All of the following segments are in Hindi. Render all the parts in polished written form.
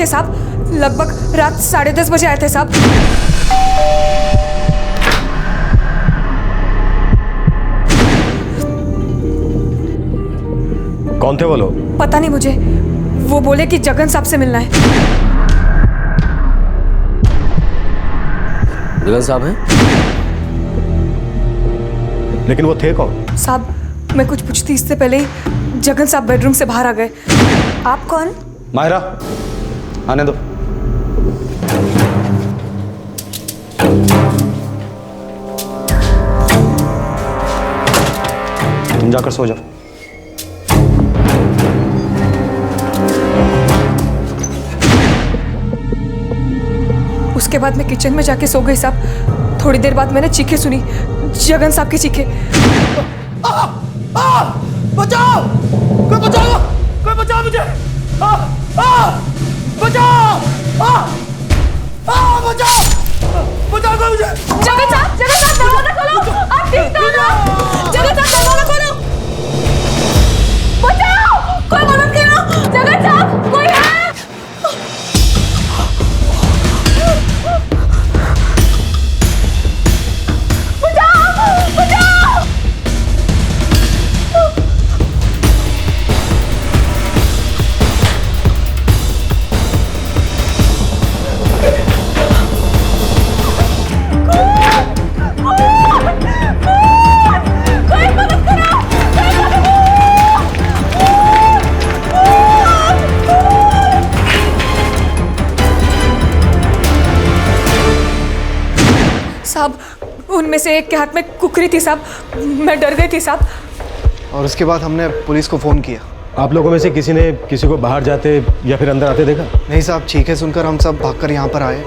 थे साहब, लगभग रात 10:30 बजे आए थे साहब। कौन थे वो लोग? पता नहीं मुझे, वो बोले कि जगन साहब से मिलना है। जगन साहब हैं? लेकिन वो थे कौन? साहब मैं कुछ पूछती इससे पहले ही जगन साहब बेडरूम से बाहर आ गए। आप कौन? मायरा, आने दो। तुम जाकर सो जाओ। उसके बाद मैं किचन में जाके सो गई साहब। थोड़ी देर बाद मैंने चीखें सुनी, जगन साहब की चीखें। बचाओ! कोई बचाओ! कोई बचाओ मुझे! बचाओ! बचाओ! बचाओ कोई मुझे! जगन साहब दरवाजा खोलो! आप ठीक तो हो? जगन साहब दरवाजा खोलो! बचाओ! कोई मदद करो! जगन साहब कोई है? साहब उनमें से एक के हाथ में कुकरी थी साहब, मैं डर गई थी साहब। और उसके बाद हमने पुलिस को फ़ोन किया। आप लोगों में से किसी ने किसी को बाहर जाते या फिर अंदर आते देखा? नहीं साहब, चीखें सुनकर हम सब भागकर यहाँ पर आए,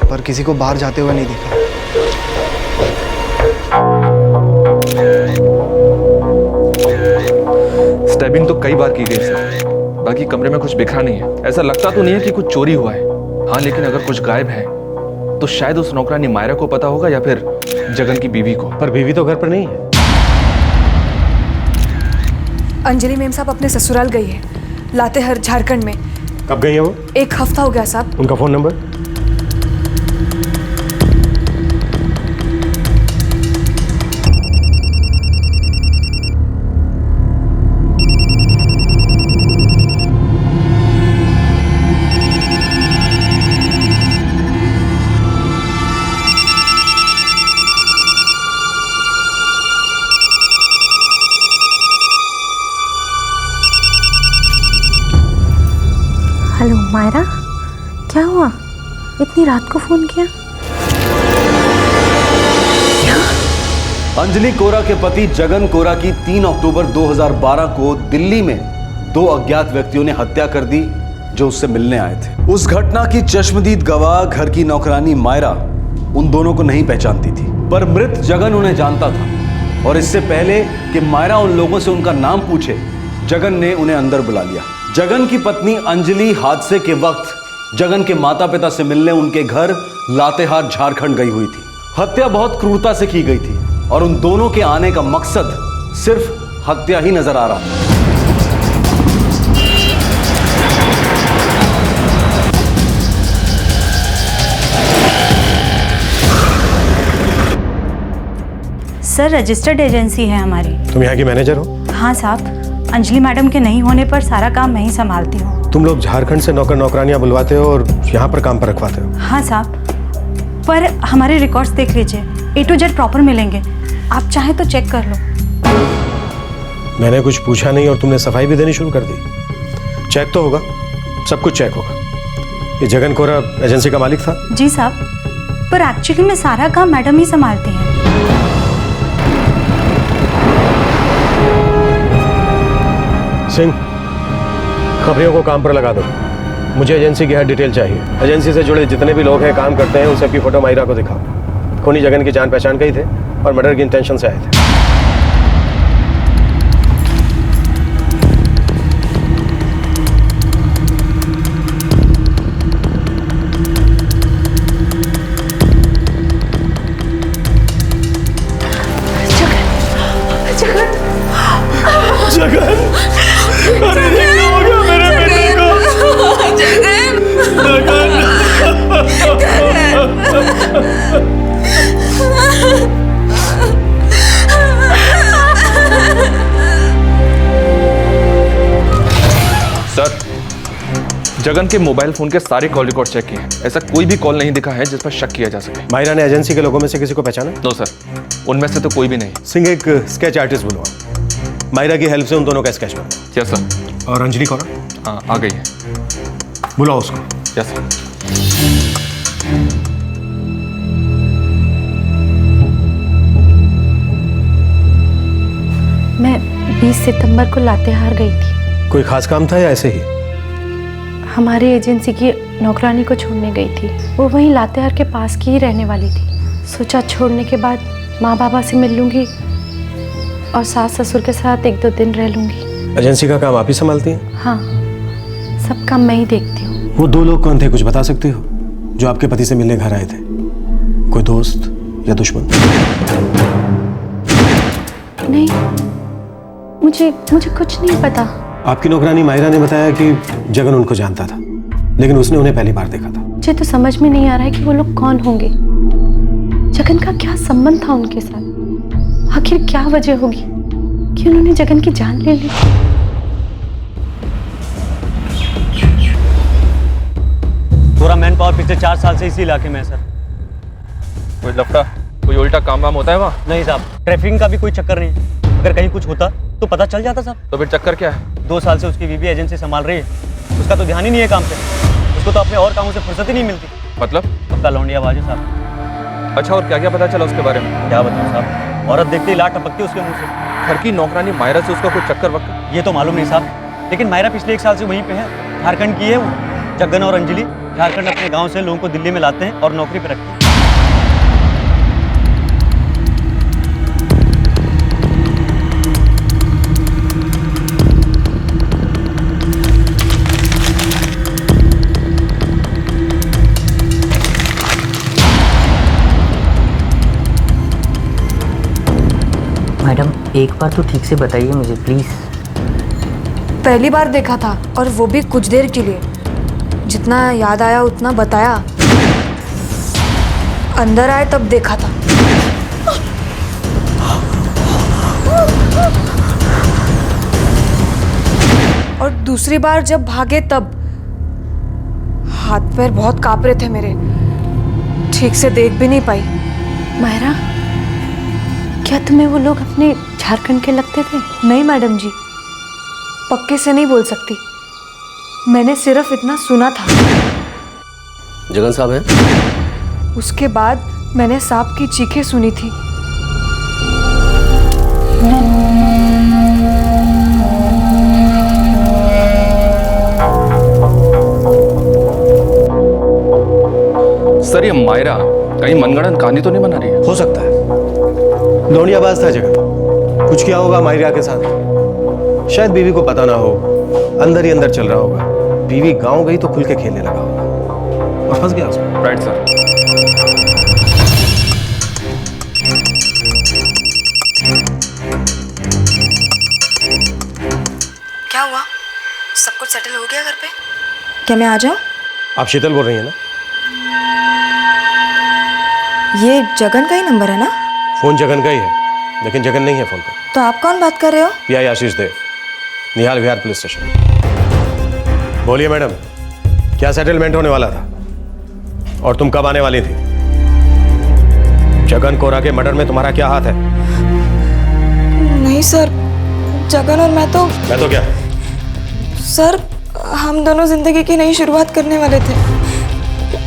पर किसी को बाहर जाते हुए नहीं देखा। स्टैबिंग तो कई बार की गई सर, बाकी कमरे में कुछ बिखरा नहीं है। ऐसा लगता तो नहीं है कि कुछ चोरी हुआ है। हाँ, लेकिन अगर कुछ गायब है तो शायद उस नौकरानी मायरा को पता होगा या फिर जगन की बीवी को। पर बीवी तो घर पर नहीं है। अंजलि मेम साहब अपने ससुराल गई है, लातेहार झारखंड में। कब गई है वो? 1 हफ्ता हो गया साहब। उनका फोन नंबर? हेलो मायरा, क्या हुआ? इतनी रात को फोन किया? क्या? अंजलि कोरा के पति जगन कोरा की 3 अक्टूबर 2012 को दिल्ली में 2 अज्ञात व्यक्तियों ने हत्या कर दी, जो उससे मिलने आए थे। उस घटना की चश्मदीद गवाह घर की नौकरानी मायरा उन दोनों को नहीं पहचानती थी, पर मृत जगन उन्हें जानता था। और इससे पहले कि मायरा उन लोगों से उनका नाम पूछे, जगन ने उन्हें अंदर बुला लिया। जगन की पत्नी अंजलि हादसे के वक्त जगन के माता पिता से मिलने उनके घर लातेहार झारखंड गई हुई थी। हत्या बहुत क्रूरता से की गई थी और उन दोनों के आने का मकसद सिर्फ हत्या ही नजर आ रहा था। सर रजिस्टर्ड एजेंसी है हमारी। तुम यहाँ की मैनेजर हो? हाँ साहब, अंजलि मैडम के नहीं होने पर सारा काम मैं ही संभालती हूँ। तुम लोग झारखंड से नौकर नौकरानियां बुलवाते हो और यहाँ पर काम पर रखवाते हो? हाँ साहब, पर हमारे रिकॉर्ड्स देख लीजिए, A to Z प्रॉपर मिलेंगे। आप चाहें तो चेक कर लो। मैंने कुछ पूछा नहीं और तुमने सफाई भी देनी शुरू कर दी। चेक तो होगा, सब कुछ चेक होगा। ये जगन कोरा एजेंसी का मालिक था? जी साहब, पर एक्चुअली में सारा काम मैडम ही संभालती हैं। सिंह, खबरियों को काम पर लगा दो। मुझे एजेंसी की हर डिटेल चाहिए। एजेंसी से जुड़े जितने भी लोग हैं, काम करते हैं, उन सबकी फोटो मायरा को दिखाओ। खूनी जगन की जान पहचान गई थे और मर्डर की इंटेंशन से आए थे। जगन, अरे क्या हो गया मेरे बेटे को? जगन के मोबाइल फोन के सारे कॉल रिकॉर्ड चेक किए हैं, ऐसा कोई भी कॉल नहीं दिखा है जिस पर शक किया जा सके। मायरा ने एजेंसी के लोगों में से किसी को पहचाना? नो सर, उनमें से तो कोई भी नहीं। सिंह, एक स्केच आर्टिस्ट बुलवाओ। मायरा की हेल्प से उन दोनों का स्केच बनाओ। Yes sir. और अंजलि कौन? हाँ, आ गई है। बुलाओ उसको। Yes sir. मैं 20 सितंबर को लातेहार गई थी। कोई खास काम था या ऐसे ही? हमारी एजेंसी की नौकरानी को छोड़ने गई थी। वो वहीं लातेहार के पास की ही रहने वाली थी। सोचा छोड़ने के बाद माँ बाबा से मिल लूँगी और सास ससुर के साथ 1-2 दिन रह लूँगी। एजेंसी का काम आप ही संभालती हैं? हाँ, सब काम मैं ही देखती हूँ। वो 2 लोग कौन थे, कुछ बता सकती हो, जो आपके पति से मिलने घर आए थे? कोई दोस्त या दुश्मन? नहीं, मुझे कुछ नहीं पता। आपकी नौकरानी मायरा ने बताया कि जगन उनको जानता था, लेकिन उसने उन्हें पहली बार देखा था। मुझे तो समझ में नहीं आ रहा है कि वो लोग कौन होंगे। जगन का क्या संबंध था उनके साथ? आखिर क्या वजह होगी कि उन्होंने जगन की जान ले ली? पूरा मैन पावर पिछले 4 साल से इसी इलाके में है सर। कोई लफड़ा, कोई उल्टा काम वाम होता है वहाँ? नहीं साहब, ट्रैफिकिंग का भी कोई चक्कर नहीं है। अगर कहीं कुछ होता तो पता चल जाता साहब। तो फिर चक्कर क्या है? 2 साल से उसकी बीवी एजेंसी संभाल रही है। उसका तो ध्यान ही नहीं है काम पे। उसको तो अपने और कामों से फुर्सत ही नहीं मिलती। मतलब? पक्का लौंडियाबाज है साहब। अच्छा, और क्या क्या पता चला उसके बारे में? क्या बताऊँ साहब, औरत देखते ही लाट टपकती है उसके मुंह से। घर की नौकरानी मायरा से उसका कोई चक्कर वक्कर? ये तो मालूम नहीं साहब, लेकिन मायरा पिछले 1 साल से वहीं पे है। झारखंड की है वो। जगन और अंजलि झारखंड अपने गाँव से लोगों को दिल्ली में लाते हैं और नौकरी पर रखते हैं। मैडम, एक बार तो ठीक से बताइए मुझे प्लीज। पहली बार देखा था, और वो भी कुछ देर के लिए। जितना याद आया उतना बताया। अंदर आए तब देखा था। और दूसरी बार जब भागे तब हाथ पैर बहुत कांप रहे थे मेरे। ठीक से देख भी नहीं पाई। मायरा, क्या तुम्हें वो लोग अपने झारखंड के लगते थे? नहीं मैडम जी, पक्के से नहीं बोल सकती। मैंने सिर्फ इतना सुना था। जगन साहब हैं? उसके बाद मैंने सांप की चीखें सुनी थी। सर, ये मायरा कहीं मनगढ़ंत कहानी तो नहीं बना रही है? हो सकता है। लौंडियाबाज था जगन, कुछ किया होगा मायरा के साथ। शायद बीवी को पता ना हो, अंदर ही अंदर चल रहा होगा। बीवी गांव गई तो खुल के खेलने लगा होगा और फंस गया उसमें। Right sir. क्या हुआ? सब कुछ सेटल हो गया घर पे? क्या मैं आ जाऊं? आप शीतल बोल रही हैं ना? ये जगन का ही नंबर है ना? फोन जगन का ही है, लेकिन जगन नहीं है फोन पर। तो आप कौन बात कर रहे हो? पीआई आशीष देव, निहाल विहार पुलिस स्टेशन। बोलिए मैडम, क्या सेटलमेंट होने वाला था और तुम कब आने वाली थी? जगन कोरा के मर्डर में तुम्हारा क्या हाथ है? नहीं सर, जगन और मैं तो क्या? सर, हम दोनों जिंदगी की नई शुरुआत करने वाले थे।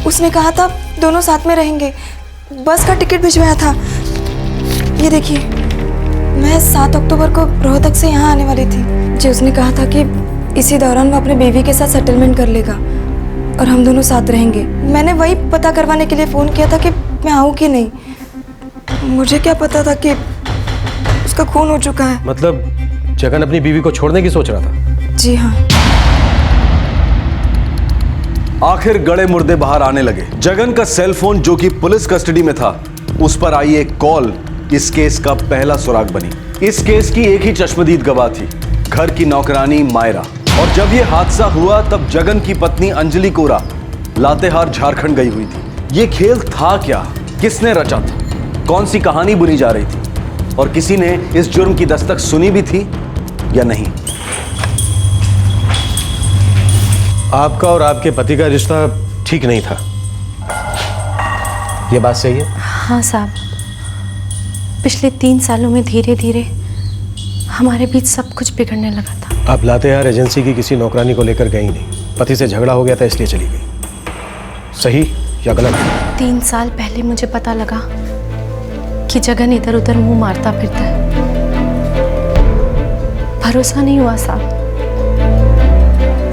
उसने कहा था दोनों साथ में रहेंगे। बस का टिकट भिजवाया था। ये देखिए, मैं 7 अक्टूबर को रोहतक से यहाँ आने वाली थी। जी, उसने कहा था कि इसी दौरान वो अपने बेबी के साथ सेटलमेंट कर लेगा और हम दोनों साथ रहेंगे। मैंने वही पता करवाने के लिए फ़ोन किया था कि मैं आऊँ कि नहीं। मुझे क्या पता था कि उसका खून हो चुका है। मतलब जगन अपनी बीवी को छोड़ने की सोच रहा था? जी हाँ। आखिर गड़े मुर्दे बाहर आने लगे। जगन का सेल फोन, जो कि पुलिस कस्टडी में था, उस पर आई एक कॉल इस केस का पहला सुराग बनी। इस केस की एक ही चश्मदीद गवाह थी, घर की नौकरानी मायरा। और जब यह हादसा हुआ तब जगन की पत्नी अंजलि कोरा लातेहार झारखंड गई हुई थी। ये खेल था क्या? किसने रचा था? कौन सी कहानी बुनी जा रही थी? और किसी ने इस जुर्म की दस्तक सुनी भी थी या नहीं? आपका और आपके पति का रिश्ता ठीक नहीं था, ये बात सही है? हाँ साहब, पिछले 3 सालों में धीरे धीरे हमारे बीच सब कुछ बिगड़ने लगा था। आप लातेहार एजेंसी की किसी नौकरानी को लेकर गई नहीं, पति से झगड़ा हो गया था इसलिए चली गई, सही या गलत? 3 साल पहले मुझे पता लगा कि जगन इधर उधर मुंह मारता फिरता है। भरोसा नहीं हुआ साहब,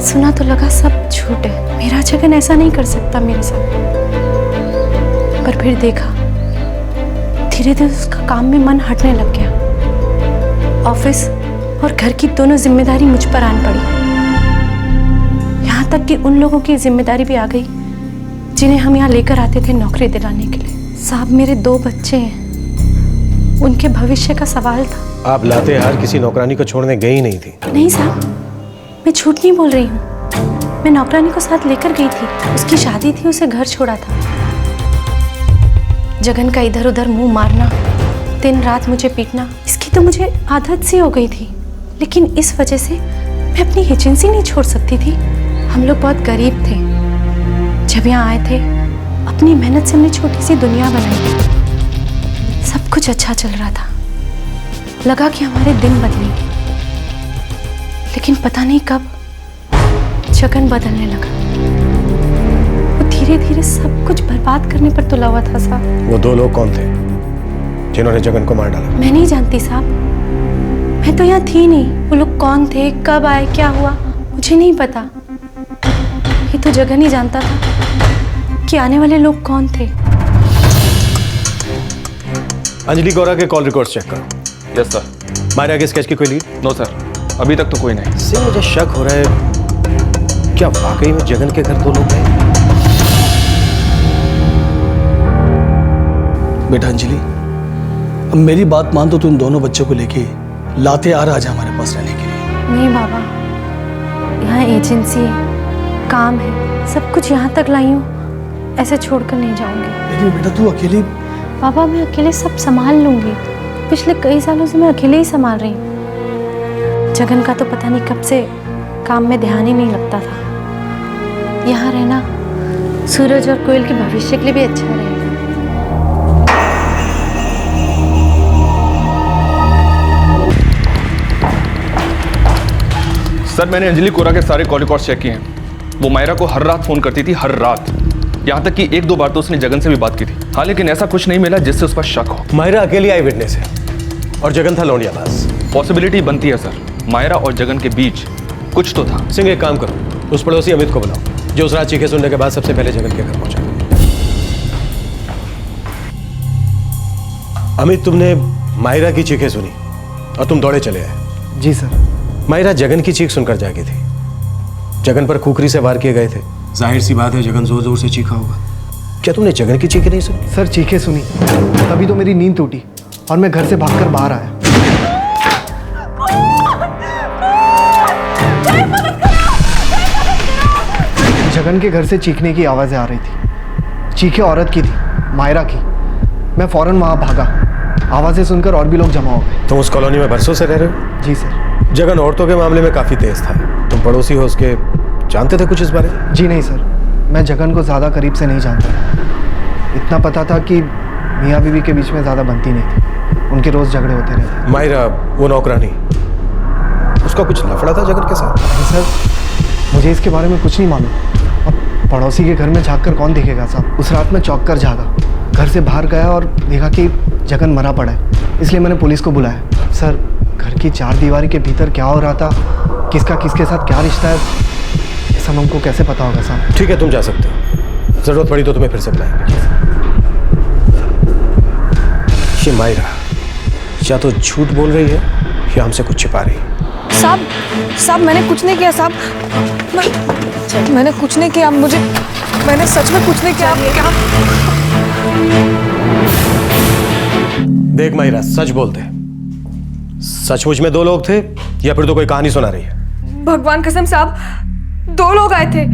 सुना तो लगा सब झूठ है, मेरा जगन ऐसा नहीं कर सकता मेरे साथ। पर फिर देखा, धीरे धीरे उसका काम में मन हटने लग गया। ऑफिस और घर की दोनों जिम्मेदारी मुझ पर आन पड़ी। यहाँ तक कि उन लोगों की जिम्मेदारी भी आ गई जिन्हें हम यहाँ लेकर आते थे नौकरी दिलाने के लिए। साहब मेरे 2 बच्चे हैं, उनके भविष्य का सवाल था। आप लातेहार किसी नौकरानी को छोड़ने गई नहीं थी? नहीं साहब, मैं झूठ नहीं बोल रही हूँ। मैं नौकरानी को साथ लेकर गई थी, उसकी शादी थी, उसे घर छोड़ा था। जगन का इधर उधर मुंह मारना, दिन रात मुझे पीटना, इसकी तो मुझे आदत सी हो गई थी। लेकिन इस वजह से मैं अपनी एजेंसी नहीं छोड़ सकती थी। हम लोग बहुत गरीब थे, जब यहाँ आए थे अपनी मेहनत से हमने छोटी सी दुनिया बनाई। सब कुछ अच्छा चल रहा था, लगा कि हमारे दिन बदलेंगे। लेकिन पता नहीं कब जगन बदलने लगा। वो धीरे धीरे सब कुछ बर्बाद करने पर तुला हुआ था साहब। वो 2 लोग कौन थे जिन्होंने जगन को मार डाला? मैं नहीं जानती साहब, मैं तो यहाँ थी नहीं। वो लोग कौन थे, कब आए, क्या हुआ, मुझे नहीं पता। ये तो जगन ही जानता था कि आने वाले लोग कौन थे। अंजलि गौरा के कॉल रिकॉर्ड्स चेक करो। Yes sir. मायरा के स्केच की कोई लीड? नो सर, अभी तक तो कोई नहीं। इससे मुझे शक हो रहा है, क्या वाकई में जगन के घर 2 लोग हैं? बेटा अंजलि, अब मेरी बात मान तो तुम दोनों बच्चों को लेके लातेहार आ जा हमारे पास रहने के लिए। नहीं बाबा, यहाँ एजेंसी है, काम है, सब कुछ यहाँ तक लाई हूँ, ऐसे छोड़कर नहीं जाऊंगी। लेकिन बेटा तू अकेली। बाबा मैं अकेले सब संभाल लूंगी, पिछले कई सालों से मैं अकेले ही संभाल रही हूँ। जगन का तो पता नहीं कब से काम में ध्यान ही नहीं लगता था। यहाँ रहना सूरज और कोयल के भविष्य के लिए भी अच्छा रहेगा। सर मैंने अंजलि कोरा के सारे कॉल रिकॉर्ड्स चेक किए हैं। वो मायरा को हर रात फोन करती थी, हर रात। यहाँ तक कि 1-2 बार तो उसने जगन से भी बात की थी। हाँ, लेकिन ऐसा कुछ नहीं मिला जिससे उस पर शक हो। मायरा अकेली आई विटनेस है और जगन था लौंडियाबाज। पॉसिबिलिटी बनती है सर, मायरा और जगन के बीच कुछ तो था। सिंह, एक काम करो, उस पड़ोसी अमित को बुलाओ जो उस रात चीखे सुनने के बाद सबसे पहले जगन के घर पहुंचा। अमित, तुमने मायरा की चीखें सुनी और तुम दौड़े चले आए। जी सर। मायरा जगन की चीख सुनकर जागी थी, जगन पर कुकरी से वार किए गए थे। जाहिर सी बात है जगन जोर जोर से चीखा होगा। क्या तुमने जगन की चीखें नहीं सुनी? सर चीखें सुनी, तभी तो मेरी नींद टूटी और मैं घर से भागकर बाहर आया। जगन के घर से चीखने की आवाज़ें आ रही थी। चीखें औरत की थी, मायरा की। मैं फौरन वहाँ भागा, आवाज़ें सुनकर और भी लोग जमा हो गए। तुम उस कॉलोनी में बरसों से रह रहे हो? जी सर। जगन औरतों के मामले में काफ़ी तेज था, तुम पड़ोसी हो उसके, जानते थे कुछ इस बारे में? जी नहीं सर, मैं जगन को ज़्यादा करीब से नहीं जानता। इतना पता था कि मियाँ बीवी के बीच में ज़्यादा बनती नहीं थी, उनके रोज़ झगड़े होते रहते। मायरा वो नौकरानी, उसका कुछ लफड़ा था जगन के साथ? सर मुझे इसके बारे में कुछ नहीं मालूम। अब पड़ोसी के घर में झाँक कर कौन देखेगा साहब। उस रात मैं चौंक कर जागा, घर से बाहर गया और देखा कि जगन मरा पड़ा है, इसलिए मैंने पुलिस को बुलाया। सर घर की 4 दीवारी के भीतर क्या हो रहा था, किसका किसके साथ क्या रिश्ता है, ये सब हमको कैसे पता होगा साहब? ठीक है, तुम जा सकते हो, जरूरत पड़ी तो तुम्हें फिर से बुलाएंगे। ये मायरा या तो झूठ बोल रही है या हमसे कुछ छिपा रही है। साहब मैंने कुछ नहीं किया साहब, मैंने कुछ नहीं किया, मैंने सच में कुछ नहीं किया। क्या? देख मायरा, सच बोलते, सचमुच में 2 लोग थे या फिर तो कोई कहानी सुना रही है? भगवान कसम साहब, 2 लोग आए थे,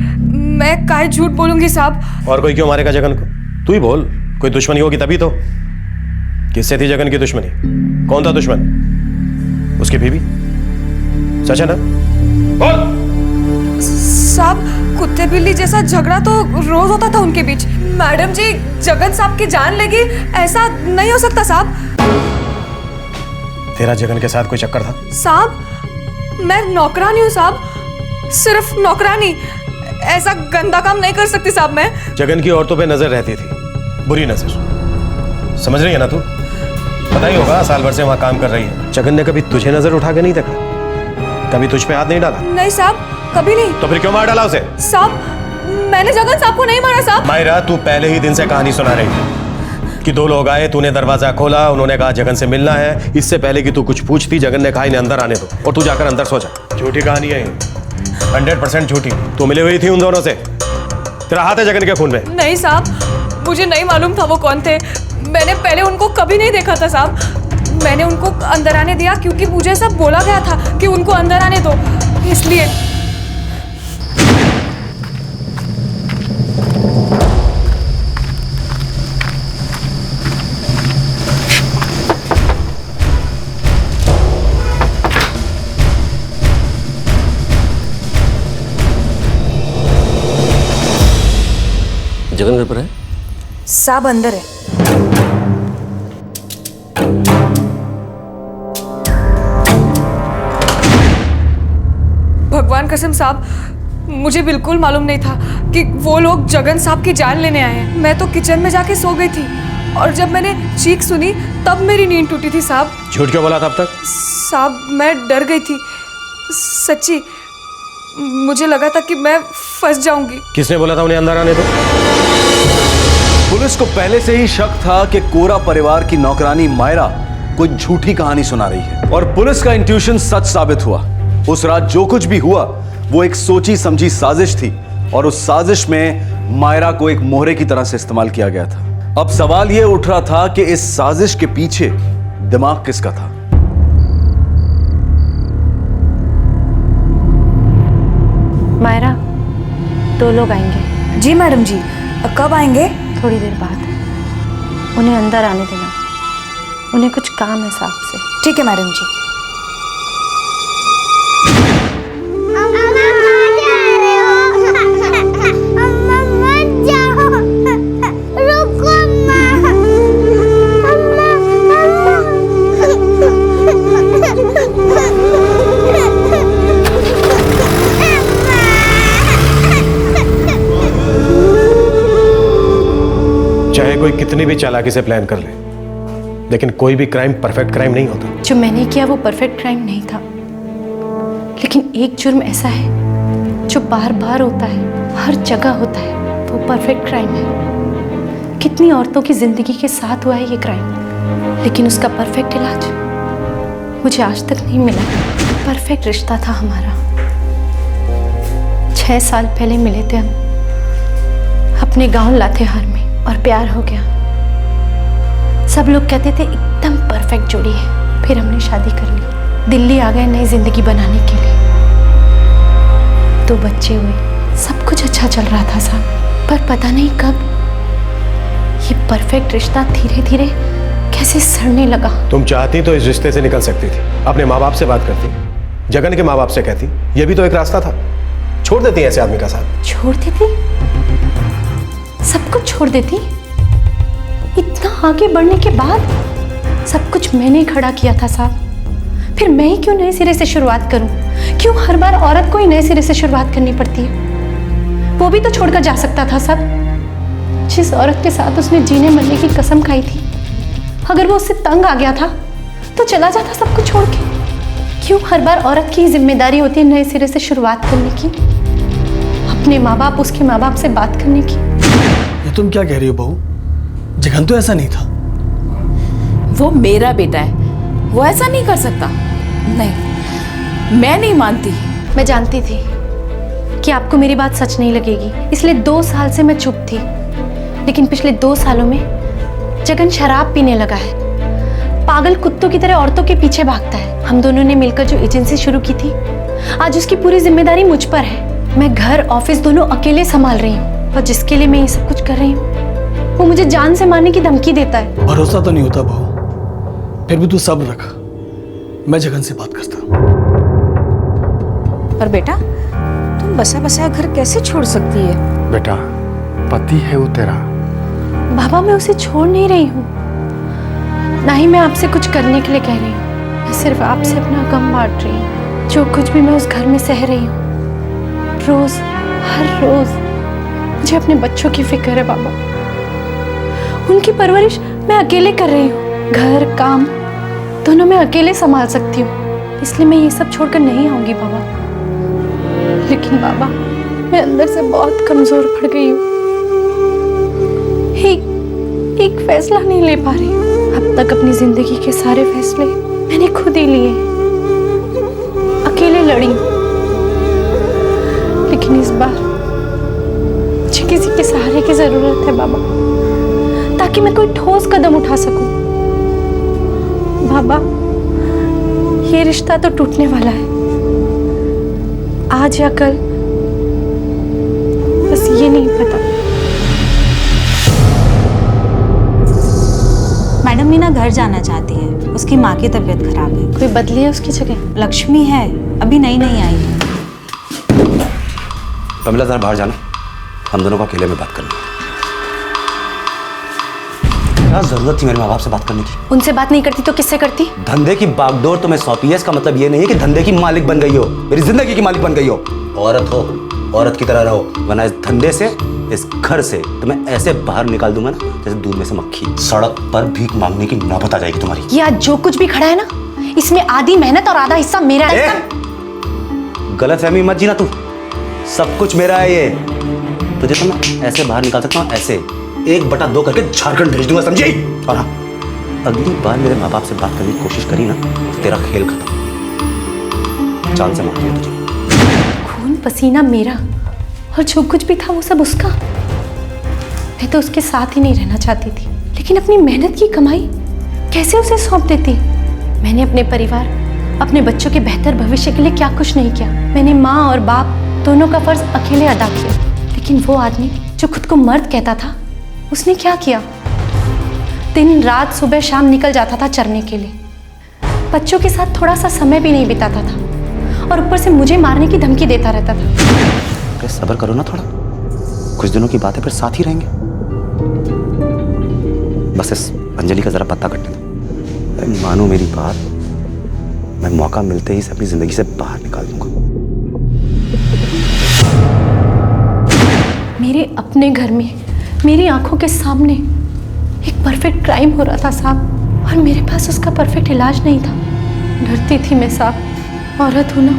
मैं काहे झूठ बोलूंगी साहब। और कोई क्यों मारेगा जगन को? तू ही बोल, कोई दुश्मनी होगी तभी तो। किससे थी जगन की दुश्मनी? कौन था दुश्मन? उसकी बीवी? सच है ना? बोल। साहब कुत्ते बिल्ली जैसा झगड़ा तो रोज होता था उनके बीच। मैडम जी जगन साहब की जान लेगी ऐसा नहीं हो सकता साहब। तेरा जगन के साथ कोई चक्कर था? साहब मैं नौकरानी हूँ साहब, सिर्फ नौकरानी। ऐसा गंदा काम नहीं कर सकती साहब मैं। जगन की औरतों पे नजर रहती थी, बुरी नजर, समझ रही है ना तू? पता ही होगा, साल भर से वहां काम कर रही है। जगन ने कभी तुझे नजर उठा के नहीं देखा? कभी तुझ पे हाथ नहीं डाला? नहीं साहब, कभी नहीं। तो फिर क्यों मार डाला उसे? साहब मैंने जगन साहब को नहीं मारा साहब। मायरा, तू पहले ही दिन से कहानी सुना रही थी कि 2 लोग आए, तूने दरवाजा खोला, उन्होंने कहा जगन से मिलना है। इससे पहले कि तू कुछ पूछती, जगन ने कहा इन्हें अंदर आने दो, और तू जाकर अंदर सो जा। झूठी कहानी है, 100% झूठी। तू मिली हुई थी उन दोनों से, तेरा हाथ है जगन के खून में। नहीं साहब, मुझे नहीं मालूम था वो कौन थे। मैंने पहले उनको कभी नहीं देखा था साहब। मैंने उनको अंदर आने दिया क्योंकि मुझे सब बोला गया था कि उनको अंदर आने दो, इसलिए। जगन घर पर है? साहब अंदर है। भगवान कसम साहब, मुझे बिल्कुल मालूम नहीं था कि वो लोग जगन साहब की जान लेने आए हैं। मैं तो किचन में जाके सो गई थी और जब मैंने चीख सुनी तब मेरी नींद टूटी थी साहब। झूठ क्यों बोला था अब तक? साहब मैं डर गई थी, सच्ची। मुझे लगा था कि मैं फंस जाऊंगी। किसने बोला था उन्हें अंदर आने दो? पुलिस को पहले से ही शक था कि कोरा परिवार की नौकरानी मायरा कोई झूठी कहानी सुना रही है, और पुलिस का इंट्यूशन सच साबित हुआ। उस रात जो कुछ भी हुआ वो एक सोची समझी साजिश थी, और उस साजिश में मायरा को एक मोहरे की तरह से इस्तेमाल किया गया था। अब सवाल यह उठ रहा था कि इस साजिश के पीछे दिमाग किसका था? मायरा, 2 लोग आएंगे। जी मैडम जी, कब आएंगे? थोड़ी देर बाद। उन्हें अंदर आने देना, उन्हें कुछ काम है साहब से। ठीक है मैडम जी। चाहे कोई कितनी भी चालाकी से प्लान कर ले, लेकिन कोई भी क्राइम परफेक्ट क्राइम नहीं होता। जो मैंने किया वो परफेक्ट क्राइम नहीं था, लेकिन एक जुर्म ऐसा है जो बार बार होता है, हर जगह होता है, वो परफेक्ट क्राइम है। कितनी औरतों की जिंदगी के साथ हुआ है ये क्राइम, लेकिन उसका परफेक्ट इलाज मुझे आज तक नहीं मिला। परफेक्ट रिश्ता था हमारा। 6 साल पहले मिले थे हम अपने गांव लातेहार में, और प्यार हो गया। सब लोग कहते थे एकदम परफेक्ट जोड़ी है। फिर हमने शादी कर ली, दिल्ली आ गए नई जिंदगी बनाने के लिए। 2 बच्चे हुए, सब कुछ अच्छा चल रहा था साहब, पर पता नहीं कब ये परफेक्ट रिश्ता धीरे धीरे कैसे सड़ने लगा। तुम चाहती तो इस रिश्ते से निकल सकती थी, अपने माँ बाप से बात करती, जगन के माँ बाप से कहती, ये भी तो एक रास्ता था। छोड़ देती ऐसे आदमी का साथ। छोड़ देती? सब कुछ छोड़ देती? इतना आगे बढ़ने के बाद? सब कुछ मैंने खड़ा किया था साहब। फिर मैं ही क्यों नए सिरे से शुरुआत करूं? क्यों हर बार औरत को ही नए सिरे से शुरुआत करनी पड़ती है? वो भी तो छोड़कर जा सकता था सब। जिस औरत के साथ उसने जीने मरने की कसम खाई थी, अगर वो उससे तंग आ गया था तो चला जाता सब कुछ छोड़ के। क्यों हर बार औरत की जिम्मेदारी होती है नए सिरे से शुरुआत करने की, अपने माँ बाप, उसके माँ बाप से बात करने की? ये तुम क्या कह रही हो बहू? जगन तो ऐसा नहीं था। वो मेरा बेटा है, वो ऐसा नहीं कर सकता। नहीं, मैं नहीं मानती। मैं जानती थी कि आपको मेरी बात सच नहीं लगेगी, इसलिए 2 साल से मैं चुप थी। लेकिन पिछले 2 सालों में जगन शराब पीने लगा है, पागल कुत्तों की तरह औरतों के पीछे भागता है। हम दोनों ने मिलकर जो एजेंसी शुरू की थी, आज उसकी पूरी जिम्मेदारी मुझ पर है। मैं घर ऑफिस दोनों अकेले संभाल रही हूँ, और जिसके लिए मैं ये सब कुछ कर रही हूँ वो मुझे जान से मारने की धमकी देता है। भरोसा तो नहीं होता बहू, फिर भी तू सब्र रख, मैं जगन से बात करता हूँ। पर बेटा, तुम बसा बसाया घर कैसे छोड़ सकती है? बेटा, पति है वो तेरा। बाबा मैं उसे छोड़ नहीं रही हूँ, ना ही मैं आपसे कुछ करने के लिए कह रही हूँ। मैं सिर्फ आपसे अपना गम बांट रही हूँ। जो कुछ भी मैं उस घर में सह रही हूँ, रोज हर रोज मुझे अपने बच्चों की फिक्र है बाबा। उनकी परवरिश मैं अकेले कर रही हूँ। घर काम दोनों मैं अकेले संभाल सकती हूँ, इसलिए मैं ये सब छोड़कर नहीं आऊंगी बाबा। लेकिन बाबा मैं अंदर से बहुत कमजोर पड़ गई हूँ। एक फैसला नहीं ले पा रही हूँ। अब तक अपनी जिंदगी के सारे फैसले मैंने खुद ही लिए, अकेले लड़ी। लेकिन इस बार मुझे किसी के सहारे की जरूरत है बाबा, ताकि मैं कोई ठोस कदम उठा सकूं। बाबा ये रिश्ता तो टूटने वाला है, आज या कल, बस ये नहीं पता। मैडम मीना घर जाना चाहती है, उसकी माँ की तबीयत खराब है। कोई बदली है उसकी जगह? लक्ष्मी है, अभी नई नई आई है। कमला जरा बाहर जाना, हम दोनों को अकेले में बात करनी है। क्या जरूरत थी मेरे माँ बाप से बात करने की? उनसे बात नहीं करती तो किससे करती? धंधे की बागडोर तुम्हें सौंपी है, इसका मतलब ये नहीं है कि धंधे की मालिक बन गई हो, मेरी जिंदगी की मालिक बन गई हो। औरत हो, औरत की तरह रहो, वरना इस धंधे से, इस घर से तुम्हें ऐसे बाहर निकाल दूंगा ना जैसे दूध में से मक्खी। सड़क पर भीख मांगने की नौबत आ जाएगी तुम्हारी। ये आज जो कुछ भी खड़ा है ना, इसमें आधी मेहनत और आधा हिस्सा मेरा है। गलतफहमी मत जीना तू, सब कुछ मेरा है ये। तुझे तो मैं ऐसे बाहर निकाल सकता हूँ, ऐसे 1/2 करके झारखंड भेज दूंगा, समझी? और हाँ, अगली बार मेरे माँ बाप से बात करने की कोशिश करी ना तो तेरा खेल खत्म। चांद से मार दिया तुझे। खून पसीना मेरा और जो कुछ भी था वो सब उसका। मैं तो उसके साथ ही नहीं रहना चाहती थी, लेकिन अपनी मेहनत की कमाई कैसे उसे सौंप देती। मैंने अपने परिवार, अपने बच्चों के बेहतर भविष्य के लिए क्या कुछ नहीं किया। मैंने माँ और बाप दोनों का फर्ज अकेले अदा किया। लेकिन वो आदमी जो खुद को मर्द कहता था, उसने क्या किया? दिन रात सुबह शाम निकल जाता था चरने के लिए, बच्चों के साथ थोड़ा सा समय भी नहीं बिताता था, और ऊपर से मुझे मारने की धमकी देता रहता था। अरे सब्र करो ना थोड़ा, कुछ दिनों की बात है, फिर साथ ही रहेंगे। बस इस अंजलि का जरा पत्ता कटने दो। मानो मेरी बात, मैं मौका मिलते ही इसे अपनी जिंदगी से बाहर निकाल दूंगा। मेरे अपने घर में, मेरी आंखों के सामने एक परफेक्ट क्राइम हो रहा था साहब, और मेरे पास उसका परफेक्ट इलाज नहीं था। डरती थी मैं साहब, औरत हूं ना,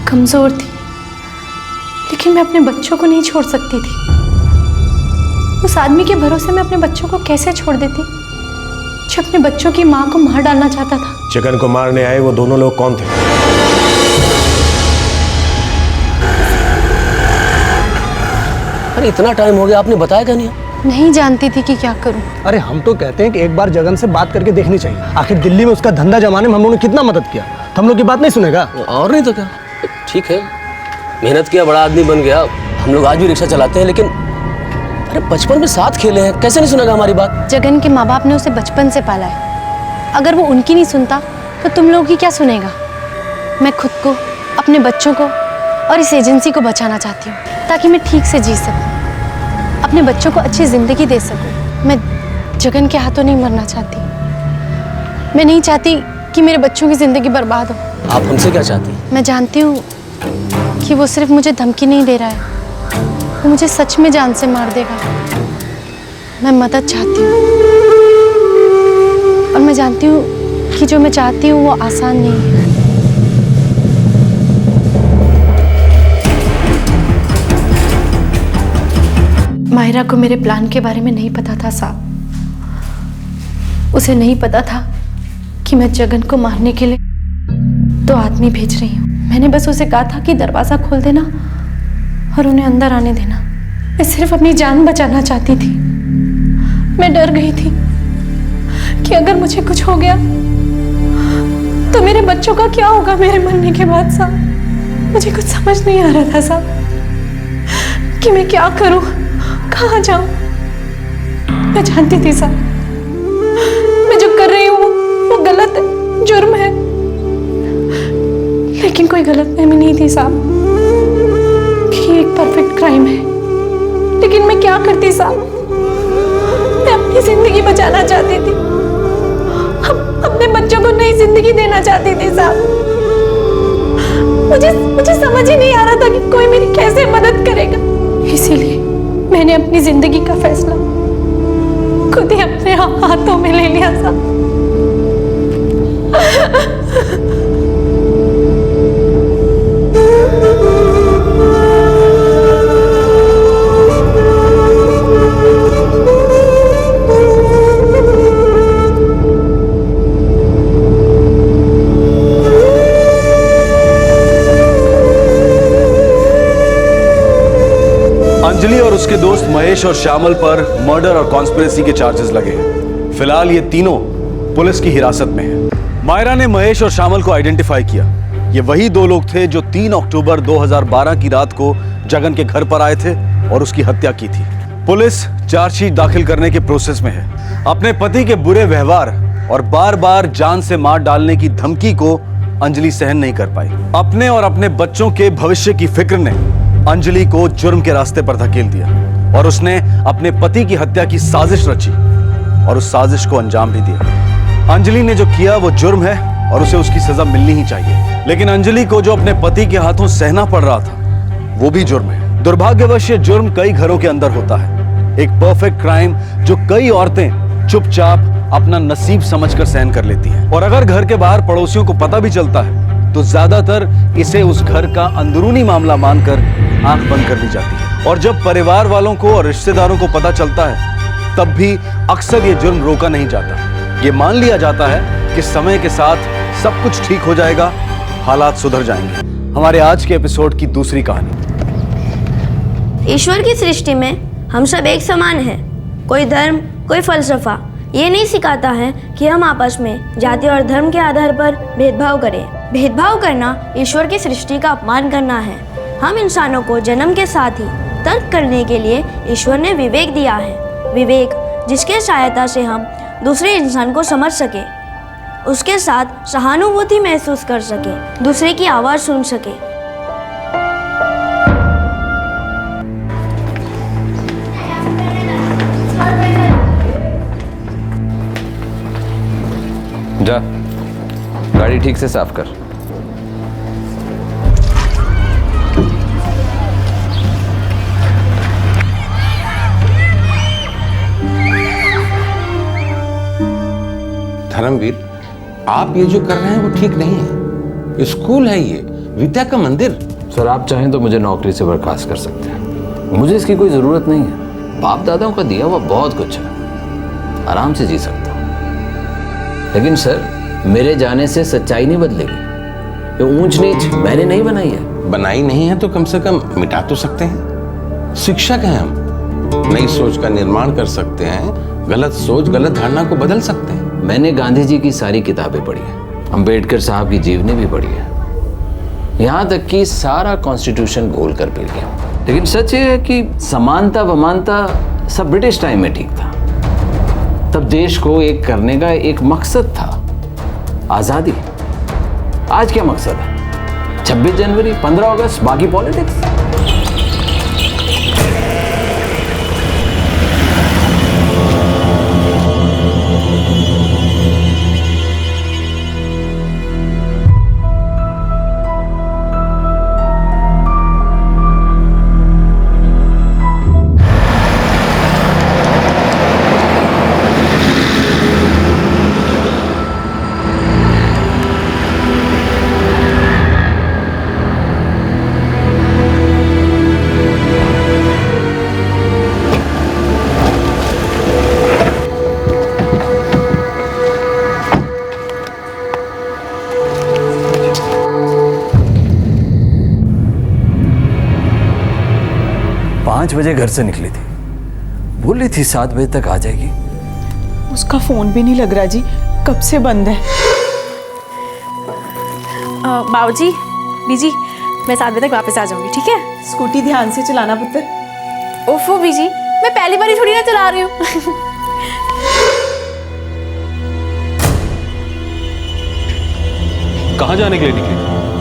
कमजोर थी, लेकिन मैं अपने बच्चों को नहीं छोड़ सकती थी। उस आदमी के भरोसे मैं अपने बच्चों को कैसे छोड़ देती, जो अपने बच्चों की माँ को मार डालना चाहता था। चिकन को मारने आए वो दोनों लोग कौन थे? अरे इतना टाइम हो गया, आपने बताया क्या नहीं? नहीं जानती थी कि क्या करूं। अरे हम तो कहते हैं कि एक बार जगन से बात करके देखनी चाहिए। आखिर दिल्ली में उसका धंधा जमाने में हम लोगों ने कितना मदद किया, तो हम लोग की बात नहीं सुनेगा? और नहीं तो क्या, ठीक है, मेहनत किया, बड़ा आदमी बन गया, हम लोग आज भी रिक्शा चलाते हैं, लेकिन अरे बचपन में साथ खेले हैं, कैसे नहीं सुनेगा हमारी बात? जगन के माँ बाप ने उसे बचपन से पाला है, अगर वो उनकी नहीं सुनता तो तुम लोगों की क्या सुनेगा? मैं खुद को, अपने बच्चों को और इस एजेंसी को बचाना चाहती हूँ, ताकि मैं ठीक से जी सकूँ, अपने बच्चों को अच्छी जिंदगी दे सकूँ। मैं जगन के हाथों नहीं मरना चाहती। मैं नहीं चाहती कि मेरे बच्चों की जिंदगी बर्बाद हो। आप हमसे क्या चाहती हैं? मैं जानती हूँ कि वो सिर्फ मुझे धमकी नहीं दे रहा है, वो मुझे सच में जान से मार देगा। मैं मदद चाहती हूँ, और मैं जानती हूँ कि जो मैं चाहती हूँ वो आसान नहीं है। मायरा को मेरे प्लान के बारे में नहीं पता था साहब। उसे नहीं पता था कि मैं जगन को मारने के लिए 2 आदमी भेज रही हूँ। मैंने बस उसे कहा था कि दरवाजा खोल देना और उन्हें अंदर आने देना। मैं सिर्फ अपनी जान बचाना चाहती थी। मैं डर गई थी कि अगर मुझे कुछ हो गया तो मेरे बच्चों का क्या होगा मेरे मरने के बाद साहब। मुझे कुछ समझ नहीं आ रहा था साहब कि मैं क्या करूं, कहाँ जाऊं। मैं जानती थी साहब, मैं जो कर रही हूँ वो गलत है, जुर्म है, लेकिन कोई गलतफहमी नहीं थी साहब। एक परफेक्ट क्राइम है, लेकिन मैं क्या करती साहब? मैं अपनी जिंदगी बचाना चाहती थी, अपने बच्चों को नई जिंदगी देना चाहती थी साहब। मुझे समझ ही नहीं आ रहा था कि कोई मेरी कैसे मदद करेगा, इसीलिए मैंने अपनी जिंदगी का फैसला खुद ही अपने हाथों में ले लिया साहब। अंजलि और उसके दोस्त महेश और श्यामल पर मर्डर और कॉन्स्पिरेसी के चार्जेस लगे हैं। फिलहाल ये तीनों पुलिस की हिरासत में हैं। मायरा ने महेश और श्यामल को आइडेंटिफाई किया। ये वही दो लोग थे जो 3 अक्टूबर 2012 की रात को जगन के घर पर आए थे और उसकी हत्या की थी। पुलिस चार्जशीट दाखिल करने के प्रोसेस में है। अपने पति के बुरे व्यवहार और बार बार जान से मार डालने की धमकी को अंजलि सहन नहीं कर पाई। अपने और अपने बच्चों के भविष्य की फिक्र ने अंजलि को जुर्म के रास्ते पर धकेल दिया और उसने अपने पति की हत्या की साजिश रची और उस साजिश को अंजाम भी दिया। अंजलि ने जो किया वो जुर्म है और उसे उसकी सजा मिलनी ही चाहिए, लेकिन अंजलि को जो अपने पति के हाथों सहना पड़ रहा था वो भी जुर्म है। दुर्भाग्यवश ये जुर्म कई घरों के अंदर होता है, एक परफेक्ट क्राइम जो कई औरतें चुपचाप अपना नसीब समझकर सहन कर लेती हैं। और अगर घर के बाहर पड़ोसियों को पता भी चलता है तो ज्यादातर इसे उस घर का अंदरूनी मामला मानकर आंख बंद कर दी जाती है। और जब परिवार वालों को और रिश्तेदारों को पता चलता है तब भी अक्सर ये जुर्म रोका नहीं जाता। ये मान लिया जाता है कि समय के साथ सब कुछ ठीक हो जाएगा, हालात सुधर जाएंगे। हमारे आज के एपिसोड की दूसरी कहानी। ईश्वर की सृष्टि में हम सब एक समान हैं। कोई धर्म, कोई फलसफा ये नहीं सिखाता है कि हम आपस में जाति और धर्म के आधार पर भेदभाव करें। भेदभाव करना ईश्वर की सृष्टि का अपमान करना है। हम इंसानों को जन्म के साथ ही तर्क करने के लिए ईश्वर ने विवेक दिया है। विवेक जिसके सहायता से हम दूसरे इंसान को समझ सके, उसके साथ सहानुभूति महसूस कर सके, दूसरे की आवाज़ सुन सके। जा, गाड़ी ठीक से साफ कर। धर्मवीर, आप ये जो कर रहे हैं वो ठीक नहीं है। स्कूल है ये, विद्या का मंदिर। सर, आप चाहें तो मुझे नौकरी से बर्खास्त कर सकते हैं। मुझे इसकी कोई जरूरत नहीं है। बाप दादाओं का दिया हुआ बहुत कुछ है, आराम से जी सकता हूँ। लेकिन सर, मेरे जाने से सच्चाई नहीं बदलेगी। ये ऊंच नीच मैंने नहीं बनाई है। बनाई नहीं है तो कम से कम मिटा तो सकते हैं। शिक्षक हैं हम, नई सोच का निर्माण कर सकते हैं। गलत सोच, गलत धारणा को बदल सकते हैं। मैंने गांधी जी की सारी किताबें पढ़ी है, अम्बेडकर साहब की जीवनी भी पढ़ी है, यहाँ तक कि सारा कॉन्स्टिट्यूशन घोल कर पी लिया। लेकिन सच ये है कि समानता वमानता सब ब्रिटिश टाइम में ठीक था। तब देश को एक करने का एक मकसद था, आज़ादी। आज क्या मकसद है? 26 जनवरी, 15 अगस्त, बाकी पॉलिटिक्स। बजे घर से निकली थी, बोल रही थी 7 बजे तक आ जाएगी। उसका फोन भी नहीं लग रहा जी, कब से बंद है। बाबूजी, बीजी, मैं 7 बजे तक वापस आ जाऊंगी, ठीक है? स्कूटी ध्यान से चलाना पुत्र। ओफो बीजी, मैं पहली बार थोड़ी ना चला रही हूँ। कहाँ जाने के लिए निकली?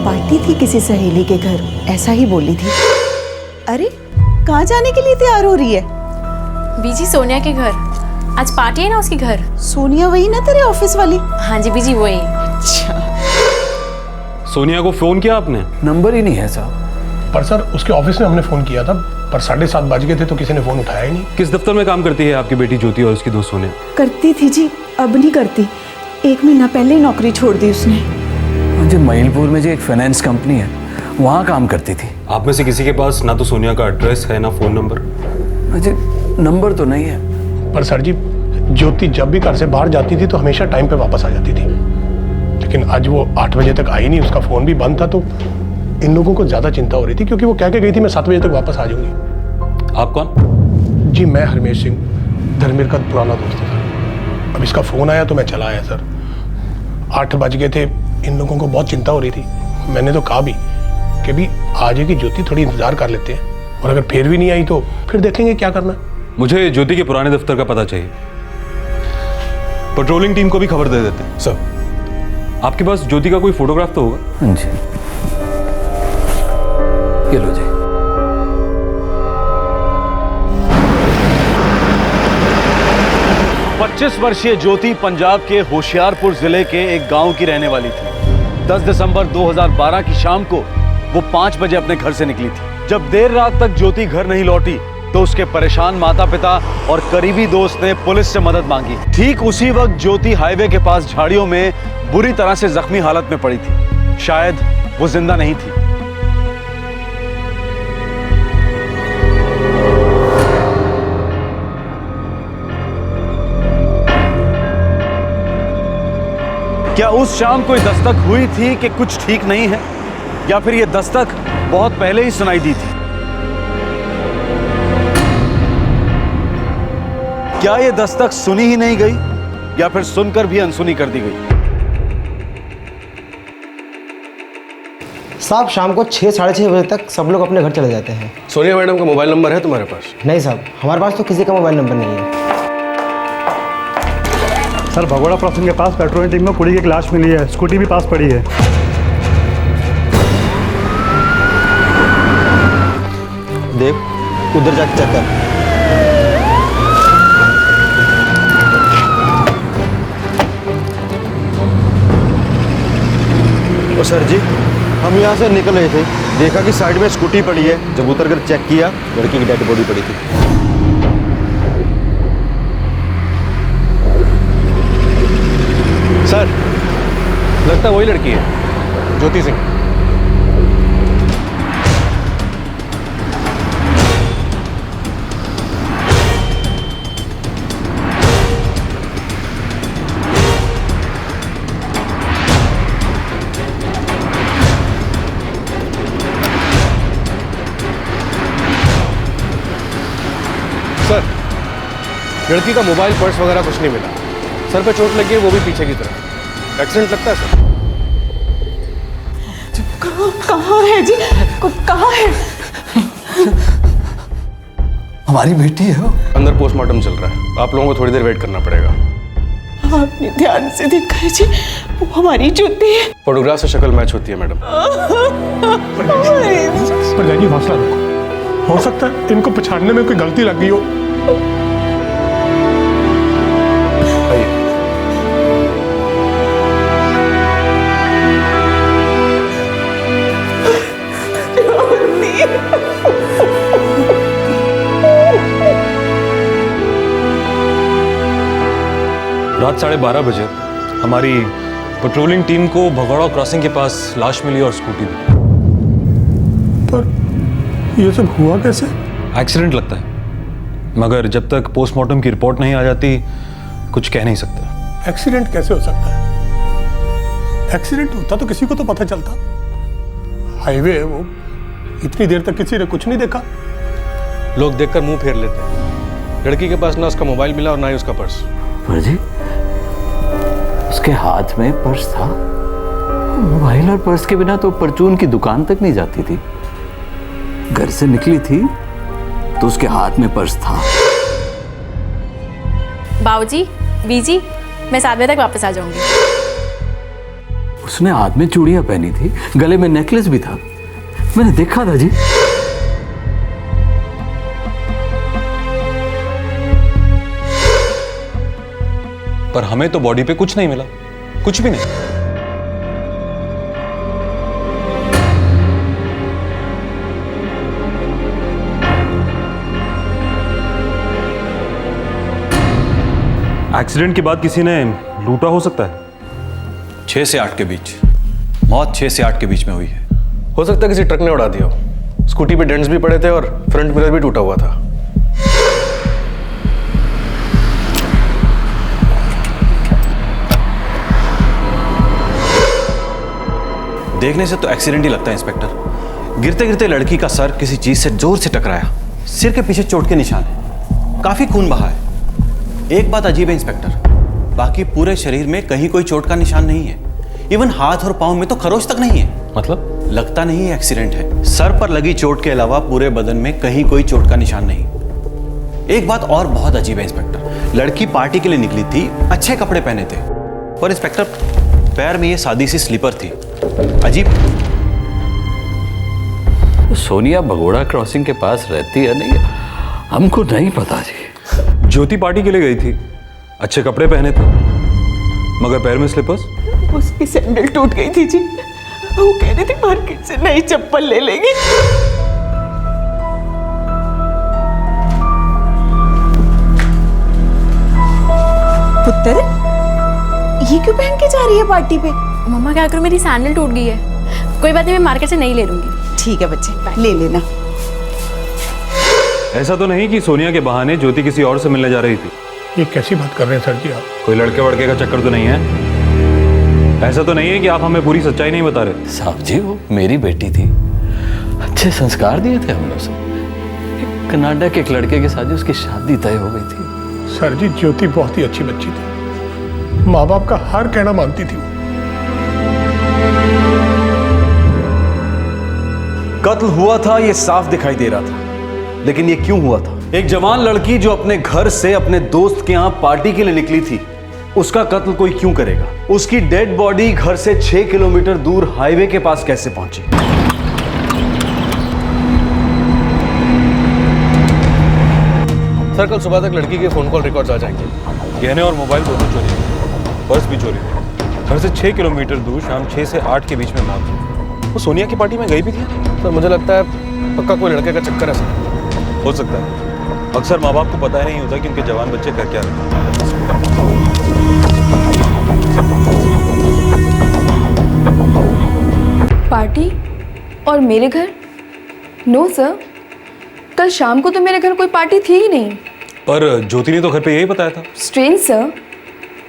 पार्टी थी किसी सहेली के घर, ऐसा ही बोली थी। अरे कहाँ जाने के लिए तैयार हो रही है? बीजी सोनिया के घर, आज पार्टी है ना उसके घर। सोनिया वही ना तेरे ऑफिस वाली? हाँ जी बीजी वही। सोनिया को फोन किया आपने? नंबर ही नहीं है साहब। पर सर उसके ऑफिस में हमने फोन किया था, पर 7:30 बज गए थे तो किसी ने फोन उठाया ही नहीं। किस दफ्तर में काम करती है आपकी बेटी ज्योति और उसकी दोस्त सोनिया? करती थी जी, अब नहीं करती। 1 महीना पहले ही नौकरी छोड़ दी उसने। जो महिलपुर में जो एक फाइनेंस कंपनी है वहाँ काम करती थी। आप में से किसी के पास ना तो सोनिया का एड्रेस है ना फोन नंबर? मुझे नंबर तो नहीं है। पर सर जी ज्योति जब भी घर से बाहर जाती थी तो हमेशा टाइम पे वापस आ जाती थी, लेकिन आज वो 8 बजे तक आई नहीं, उसका फोन भी बंद था। तो इन लोगों को ज्यादा चिंता हो रही थी क्योंकि वो कह के गई थी मैं 7 बजे तक वापस आ जाऊंगी। आप कौन? जी मैं हरमेश सिंह, धर्मेर का पुराना दोस्त है सर। अब इसका फोन आया तो मैं चला आया सर। 8 बज गए थे, इन लोगों को बहुत चिंता हो रही थी। मैंने तो कहा भी कि भी आ जाएगी ज्योति, थोड़ी इंतजार कर लेते हैं, और अगर फिर भी नहीं आई तो फिर देखेंगे क्या करना। मुझे ज्योति के पुराने दफ्तर का पता चाहिए। पेट्रोलिंग टीम को भी खबर दे देते हैं। सर आपके पास ज्योति का कोई फोटोग्राफ तो होगा? हाँ जी, ये लो जी। पच्चीस वर्षीय ज्योति पंजाब के होशियारपुर जिले के एक गांव की रहने वाली थी। 10 दिसंबर 2012 की शाम को वो 5 बजे अपने घर से निकली थी। जब देर रात तक ज्योति घर नहीं लौटी तो उसके परेशान माता पिता और करीबी दोस्त ने पुलिस से मदद मांगी। ठीक उसी वक्त ज्योति हाईवे के पास झाड़ियों में बुरी तरह से जख्मी हालत में पड़ी थी। शायद वो जिंदा नहीं थी। क्या उस शाम कोई दस्तक हुई थी कि कुछ ठीक नहीं है, या फिर ये दस्तक बहुत पहले ही सुनाई दी थी? क्या ये दस्तक सुनी ही नहीं गई, या फिर सुनकर भी अनसुनी कर दी गई? साहब शाम को 6 साढ़े 6 बजे तक सब लोग अपने घर चले जाते हैं। सोनिया मैडम का मोबाइल नंबर है तुम्हारे पास? नहीं साहब, हमारे पास तो किसी का मोबाइल नंबर नहीं है। सर भगोड़ा क्रॉसिंग के पास पेट्रोलिंग टीम में कुड़ी की लाश मिली है, स्कूटी भी पास पड़ी है। देख उधर जाके चेक कर। ओ सर जी, हम यहाँ से निकल रहे थे, देखा कि साइड में स्कूटी पड़ी है। जब उतर कर चेक किया, लड़की की डेड बॉडी पड़ी थी। सर लगता है वही लड़की है, ज्योति सिंह। सर लड़की का मोबाइल पर्स वगैरह कुछ नहीं मिला। सर पे चोट लगी है, वो भी पीछे की तरफ। एक्सीडेंट लगता है सर। कहाँ है जी? कहाँ है? हमारी बेटी है वो। अंदर पोस्टमार्टम चल रहा है, आप लोगों को थोड़ी देर वेट करना पड़ेगा। आपने ध्यान से देखा है जी, वो हमारी ज्योति है। फोटोग्राफ से शक्ल मैच होती है मैडम। पर जी हौसला रखो, हो सकता है इनको पहचानने में कोई गलती लग गई हो। रात 12:30 बजे हमारी पेट्रोलिंग टीम को भगोड़ा क्रॉसिंग के पास लाश मिली और स्कूटी भी। पर ये सब हुआ कैसे? एक्सीडेंट लगता है, मगर जब तक पोस्टमार्टम की रिपोर्ट नहीं आ जाती कुछ कह नहीं सकते। एक्सीडेंट कैसे हो सकता है? एक्सीडेंट होता तो किसी को तो पता चलता। हाईवे है वो, इतनी देर तक किसी ने कुछ नहीं देखा। लोग देखकर मुंह फेर लेते हैं। लड़की के पास ना उसका मोबाइल मिला और ना ही उसका पर्स। पर जी उसके हाथ में पर्स था। मोबाइल और पर्स के बिना तो परचून की दुकान तक नहीं जाती थी। घर से निकली थी तो उसके हाथ में पर्स था। बाबूजी, बीजी, मैं 7 बजे तक वापस आ जाऊंगी। उसने हाथ में चूड़ियां पहनी थी, गले में नेकलेस भी था। मैंने देखा था जी। पर हमें तो बॉडी पे कुछ नहीं मिला, कुछ भी नहीं। एक्सीडेंट के बाद किसी ने लूटा हो सकता है। 6 से 8 के बीच, मौत 6 से 8 के बीच में हुई है। हो सकता है किसी ट्रक ने उड़ा दिया हो। स्कूटी पे डेंट्स भी पड़े थे और फ्रंट मिरर भी टूटा हुआ था। देखने से तो एक्सीडेंट ही लगता है इंस्पेक्टर। गिरते गिरते लड़की का सर किसी चीज से जोर से टकराया, सिर के पीछे चोट के निशान है, काफी खून बहा है। एक बात अजीब है इंस्पेक्टर, बाकी पूरे शरीर में कहीं कोई चोट का निशान नहीं है। इवन हाथ और पांव में तो खरोच तक नहीं है। मतलब लगता नहीं है एक्सीडेंट है। सर पर लगी चोट के अलावा पूरे बदन में कहीं कोई चोट का निशान नहीं। एक बात और बहुत अजीब है इंस्पेक्टर, लड़की पार्टी के लिए निकली थी, अच्छे कपड़े पहने थे, पर इंस्पेक्टर पैर में ये सादी सी स्लीपर थी। अजीब। सोनिया भगोड़ा क्रॉसिंग के पास रहती है नहीं, हमको नहीं पता जी। ज्योति पार्टी के लिए गई थी, अच्छे कपड़े पहने थे, मगर पैर में स्लीपर्स। उसकी सैंडल टूट गई थी जी, वो कह रही थी मार्केट से नई चप्पल ले लेगी। पुत्र, ये क्यों पहन के जा रही है पार्टी पे? मम्मा क्या करूं, मेरी सैंडल टूट गई है। कोई बात नहीं, मैं मार्केट से नहीं ले लूंगी। ठीक है बच्चे, ले लेना। ऐसा तो नहीं कि सोनिया के बहाने ज्योति किसी और से मिलने जा रही थी? ये कैसी बात कर रहे हैं सर जी आप? कोई लड़के वड़के का चक्कर तो नहीं है? ऐसा तो नहीं है कि आप हमें पूरी सच्चाई नहीं बता रहे? साहब जी, वो मेरी बेटी थी, अच्छे संस्कार दिए थे हमने उसे। कनाडा के एक लड़के के साथ उसकी शादी तय हो गई थी। सर जी, ज्योति बहुत ही अच्छी बच्ची थी, माँ बाप का हर कहना मानती थी। कत्ल हुआ था ये साफ दिखाई दे रहा था, लेकिन ये क्यों हुआ था? एक जवान लड़की जो अपने घर से अपने दोस्त के यहां पार्टी के लिए निकली थी, उसका कत्ल कोई क्यों करेगा? उसकी डेड बॉडी घर से 6 किलोमीटर दूर हाईवे के पास कैसे पहुंची? सर, कल सुबह तक लड़की के फोन कॉल रिकॉर्ड्स आ जाएंगे। गहने और मोबाइल दोनों चोरी हुए, पर्स भी चोरी हुआ। घर से 6 किलोमीटर दूर शाम 6 से 8 के बीच में मौत हुई। वो सोनिया की पार्टी में गई भी थी? सर, मुझे लगता है पक्का कोई लड़के का चक्कर है सर। हो सकता है। अक्सर माँ बाप को पता ही नहीं होता कि उनके जवान बच्चे कर क्या रहे हैं। पार्टी और मेरे घर? नो सर, कल शाम को तो मेरे घर कोई पार्टी थी ही नहीं। पर ज्योति ने तो घर पे यही बताया था। स्ट्रेंज सर,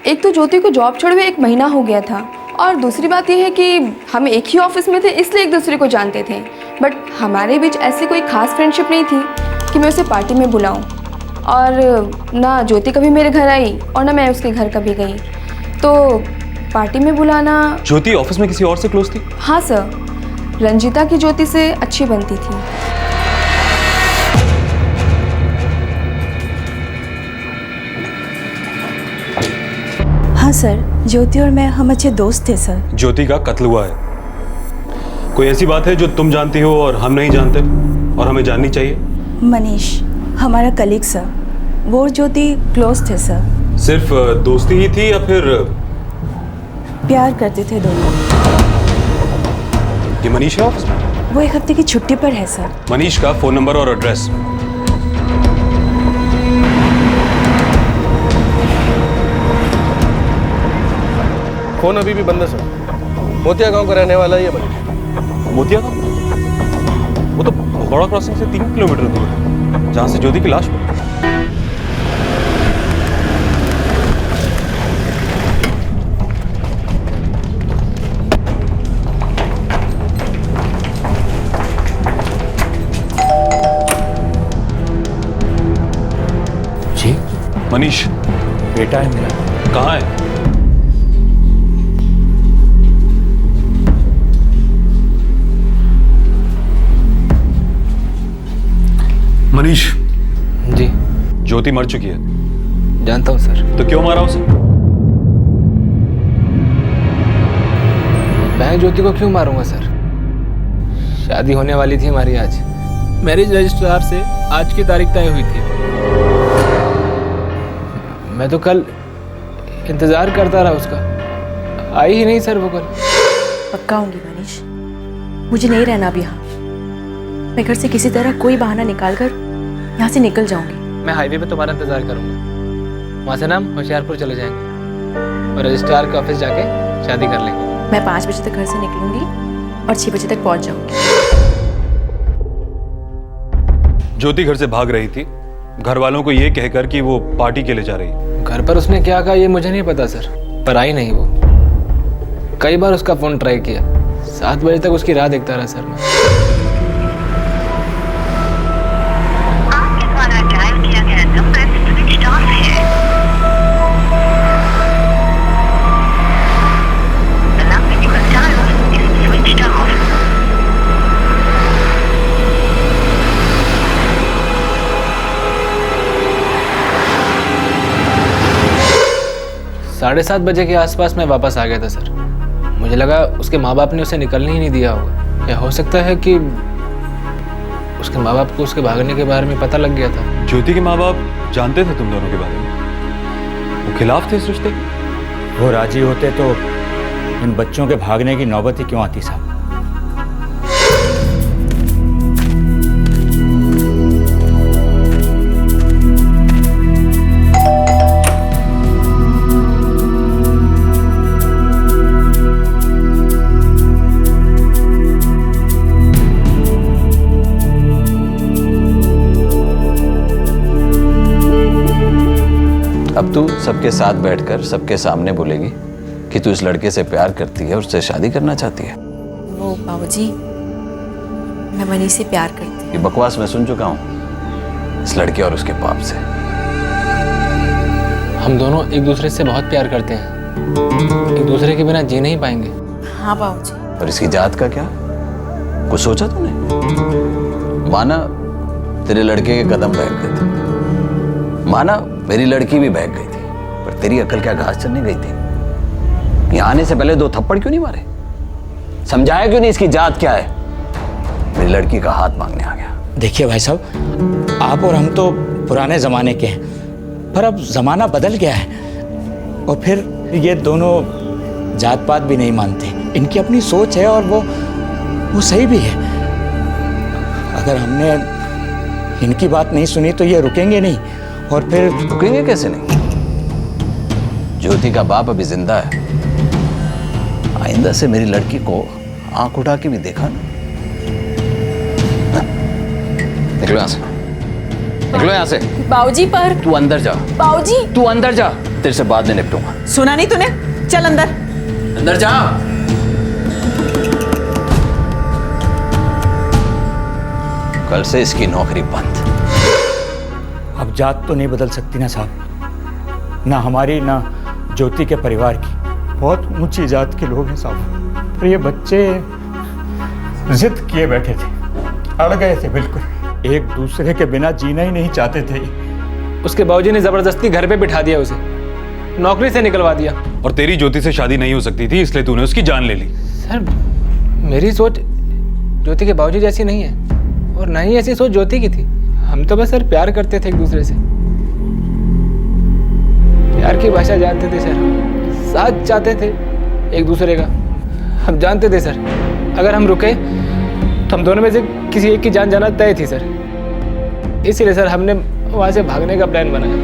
एक तो ज्योति को जॉब छोड़े हुए 1 महीना हो गया था, और दूसरी बात यह है कि हम एक ही ऑफिस में थे, इसलिए एक दूसरे को जानते थे। बट हमारे बीच ऐसी कोई खास फ्रेंडशिप नहीं थी कि मैं उसे पार्टी में बुलाऊं। और ना ज्योति कभी मेरे घर आई और ना मैं उसके घर कभी गई, तो पार्टी में बुलाना। ज्योति ऑफिस में किसी और से क्लोज थी? हाँ सर, रंजीता की ज्योति से अच्छी बनती थी। हाँ सर, ज्योति और मैं हम अच्छे दोस्त थे सर। ज्योति का कत्ल हुआ है। कोई ऐसी बात है जो तुम जानती हो और हम नहीं जानते और हमें जाननी चाहिए? मनीष, हमारा कलीग सर, वो और ज्योति क्लोज थे सर। सिर्फ दोस्ती ही थी या फिर प्यार करते थे दोनों। ये मनीष है ऑफिस में? वो 1 हफ्ते की छुट्टी पर है सर। मनीष का फोन नंबर और एड्रेस? फोन अभी भी बंद है सर। मोतिया गांव का रहने वाला है ये मनीष। मोतिया गांव? वो तो भगोड़ा क्रॉसिंग से 3 किलोमीटर दूर है, जहां से ज्योति की लाश पड़ी। जी मनीष बेटा है मेरा। कहाँ है? मनीष जी। ज्योति मर चुकी है। जानता हूँ सर। तो क्यों मारा उसे? मैं ज्योति को क्यों मारूंगा सर? शादी होने वाली थी हमारी आज। मैरिज रजिस्ट्रार से आज की तारीख तय हुई थी। मैं तो कल इंतज़ार करता रहा उसका, आई ही नहीं सर वो कल। पक्का आऊंगी मनीष, मुझे नहीं रहना अब यहाँ। मैं घर से किसी तरह कोई बहाना निकाल कर यहाँ से निकल जाऊंगी। मैं हाईवे पे तुम्हारा इंतज़ार करूँगा, वहाँ से ना हम होशियारपुर चले जाएंगे और रजिस्ट्रार के ऑफिस जाके शादी कर लेंगे। मैं 5 बजे तक घर से निकलूंगी और 6 बजे तक पहुँच जाऊंगी। ज्योति घर से भाग रही थी, घर वालों को ये कहकर कि वो पार्टी के लिए जा रही है। घर पर उसने क्या कहा ये मुझे नहीं पता सर, पर आई नहीं वो। कई बार उसका फ़ोन ट्राई किया, 7 बजे तक उसकी राह देखता रहा सर मैं। आपके द्वारा डायल किया गया नंबर स्विच ऑफ है। The number you have dialed is switched off. साढ़े 7 बजे के आसपास मैं वापस आ गया था सर। मुझे लगा उसके माँ बाप ने उसे निकलने ही नहीं दिया होगा, या हो सकता है कि उसके माँ बाप को उसके भागने के बारे में पता लग गया था। ज्योति के माँ बाप जानते थे तुम दोनों के बारे में? वो खिलाफ थे इस रिश्ते के? वो राजी होते तो इन बच्चों के भागने की नौबत ही क्यों आती साहब? अब तू सबके साथ बैठकर सबके सामने बोलेगी कि तू इस लड़के से प्यार करती है और उससे शादी करना चाहती है। वो बाबूजी, मैं मनीष से प्यार करती हूँ। ये बकवास मैं सुन चुका हूँ इस लड़के और उसके बाप से। हम दोनों एक दूसरे से बहुत प्यार करते हैं, एक दूसरे के बिना जी नहीं पाएंगे। हाँ बाबूजी। और इसकी जात का क्या कुछ सोचा तूने? माना तेरे लड़के के कदम बहक गए थे, माना मेरी लड़की भी बहक गई थी, पर तेरी अकल क्या घास चलने गई थी? यहाँ आने से पहले 2 थप्पड़ क्यों नहीं मारे? समझाया क्यों नहीं इसकी जात क्या है? मेरी लड़की का हाथ मांगने आ गया। देखिए भाई साहब, आप और हम तो पुराने ज़माने के हैं, पर अब ज़माना बदल गया है। और फिर ये दोनों जात पात भी नहीं मानते, इनकी अपनी सोच है और वो सही भी है। अगर हमने इनकी बात नहीं सुनी तो ये रुकेंगे नहीं, और फिर रुकेंगे कैसे नहीं? ज्योति का बाप अभी जिंदा है, आइंदा से मेरी लड़की को आंख उठा के भी देखा ना। निकलो यहाँ से, निकलो यहाँ से। बाबूजी पर। तू अंदर जा। बाबूजी। तू अंदर जा, तेरे से बाद में निपटूंगा। सुना नहीं तूने? चल अंदर। अंदर जा। कल से इसकी नौकरी बंद। अब जात तो नहीं बदल सकती ना साहब, ना हमारी ना ज्योति के परिवार की। बहुत ऊंची जात के लोग हैं साहब, पर ये बच्चे जिद किए बैठे थे, अड़ गए थे बिल्कुल। एक दूसरे के बिना जीना ही नहीं चाहते थे। उसके बाबूजी ने जबरदस्ती घर पे बिठा दिया, उसे नौकरी से निकलवा दिया। और तेरी ज्योति से शादी नहीं हो सकती थी, इसलिए तूने उसकी जान ले ली। सर मेरी सोच ज्योति के बाबूजी जैसी नहीं है, और ना ही ऐसी सोच ज्योति की थी। हम तो बस सर प्यार करते थे एक दूसरे से, प्यार की भाषा जानते थे सर, साथ चाहते थे एक दूसरे का। हम जानते थे सर अगर हम रुके तो हम दोनों में से किसी एक की जान जाना तय थी सर। इसीलिए सर हमने वहां से भागने का प्लान बनाया।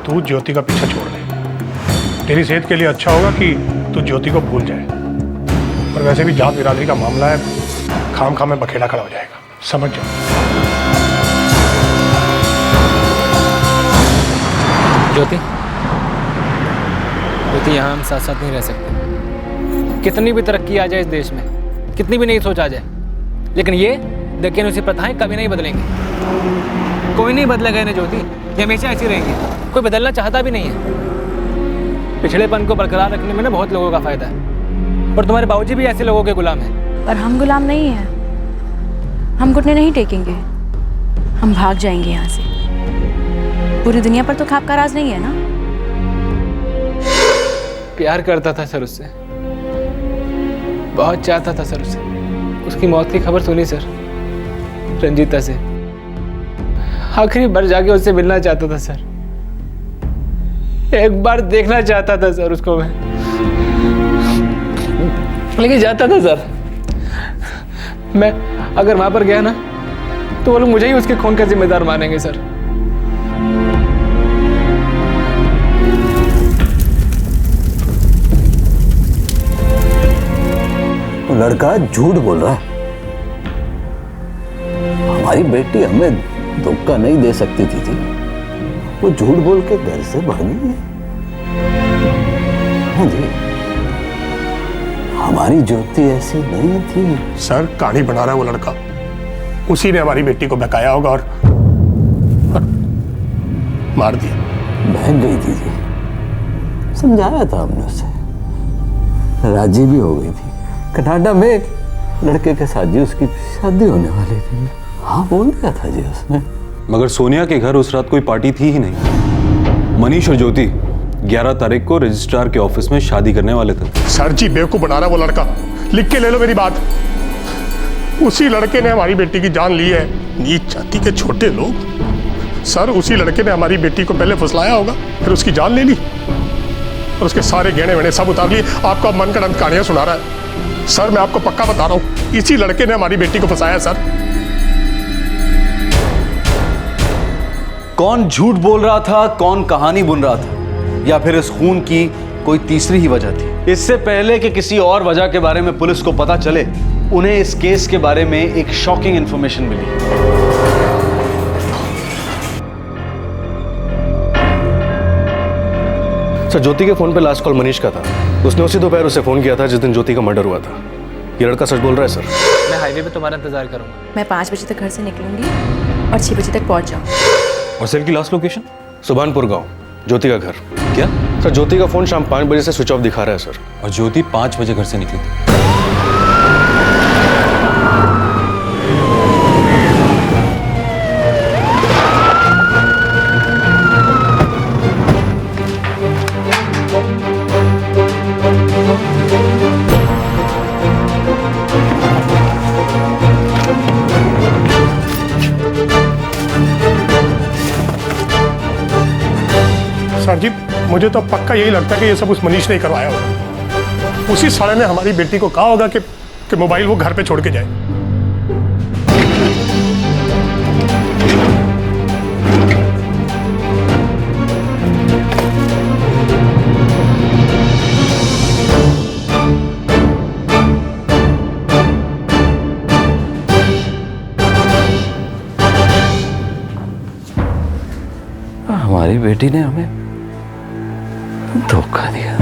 तू ज्योति का पीछा छोड़ दे, तेरी सेहत के लिए अच्छा होगा कि तू ज्योति को भूल जाए। और वैसे भी जात बिरादरी का मामला है, खाम खाम में बखेड़ा खड़ा हो जाएगा, समझ जाओ। ज्योति, ज्योति यहाँ हम साथ साथ नहीं रह सकते। कितनी भी तरक्की आ जाए इस देश में, कितनी भी नई सोच आ जाए, लेकिन ये दकियानुसी उसी प्रथाएं कभी नहीं बदलेंगी। कोई नहीं बदलेगा इन्हें ज्योति, ये हमेशा ऐसी रहेंगी। कोई बदलना चाहता भी नहीं है। पिछड़ेपन को बरकरार रखने में ना बहुत लोगों का फायदा है, पर तुम्हारे बाबूजी भी ऐसे लोगों के गुलाम हैं। पर हम गुलाम नहीं हैं, हम घुटने नहीं टेकेंगे, हम भाग जाएंगे यहाँ से। पूरी दुनिया पर तो खाप का राज नहीं है ना। प्यार करता था सर उससे, बहुत चाहता था सर उसे। उसकी मौत की खबर सुनी सर, रंजीता से। आखिरी बार जाके उससे मिलना चाहता था सर, एक बार देखना चाहता था सर उसको मैं, लेकिन जाता था सर। मैं अगर वहां पर गया ना तो वो लोग मुझे ही उसके खून का जिम्मेदार मानेंगे सर। लड़का झूठ बोल रहा है। हमारी बेटी हमें धोखा नहीं दे सकती थी। वो झूठ बोल के घर से भागी है। हाँ जी, हमारी ज्योति ऐसी नहीं थी। सर कहानी बना रहा है वो लड़का, उसी ने हमारी बेटी को बहकाया होगा और मार दिया। बहक गई थी जी, समझाया था हमने उसे, राजी भी हो गई थी। कनाडा में एक लड़के के साथ जी उसकी शादी होने वाली थी। हाँ बोल दिया था जी उसने। मगर सोनिया के घर उस रात कोई पार्टी थी ही नहीं। मनीष और ज्योति 11 तारीख को रजिस्ट्रार के ऑफिस में शादी करने वाले थे। सर जी बेवकूफ बना रहा है वो लड़का, लिख के ले लो मेरी बात। उसी लड़के ने हमारी बेटी की जान ली है। नीच जाति के छोटे लोग। सर उसी लड़के ने हमारी बेटी को पहले फुसलाया होगा, फिर उसकी जान ले ली और उसके सारे गहने वहने सब उतार लिए। आपको अब मन गढ़ंत कहानियां सुना रहा है। सर मैं आपको पक्का बता रहा हूं, इसी लड़के ने हमारी बेटी को फंसाया। सर कौन झूठ बोल रहा था, कौन कहानी बुन रहा था, या फिर इस खून की कोई तीसरी ही वजह थी? इससे पहले कि किसी और वजह के बारे में पुलिस को पता चले, उन्हें इस केस के बारे में एक शॉकिंग इंफॉर्मेशन मिली। सर ज्योति के फोन पे लास्ट कॉल मनीष का था। उसने उसी दोपहर उसे फोन किया था जिस दिन ज्योति का मर्डर हुआ था। ये लड़का सच बोल रहा है सर। मैं हाईवे पे तुम्हारा इंतजार करूंगा। मैं 5 बजे तक घर से निकलूंगी और 6 बजे तक पहुंच जाऊंगी। और सेल की लास्ट लोकेशन? सुभानपुर गांव, ज्योति का घर। क्या सर? ज्योति का फोन शाम 5 बजे से स्विच ऑफ दिखा रहा है सर। और ज्योति 5 बजे घर से निकली थी। सर जी मुझे तो पक्का यही लगता है कि ये सब उस मनीष ने ही करवाया होगा। उसी साले ने हमारी बेटी को कहा होगा कि मोबाइल वो घर पे छोड़ के जाए। हमारी बेटी ने हमें धोखा दिया।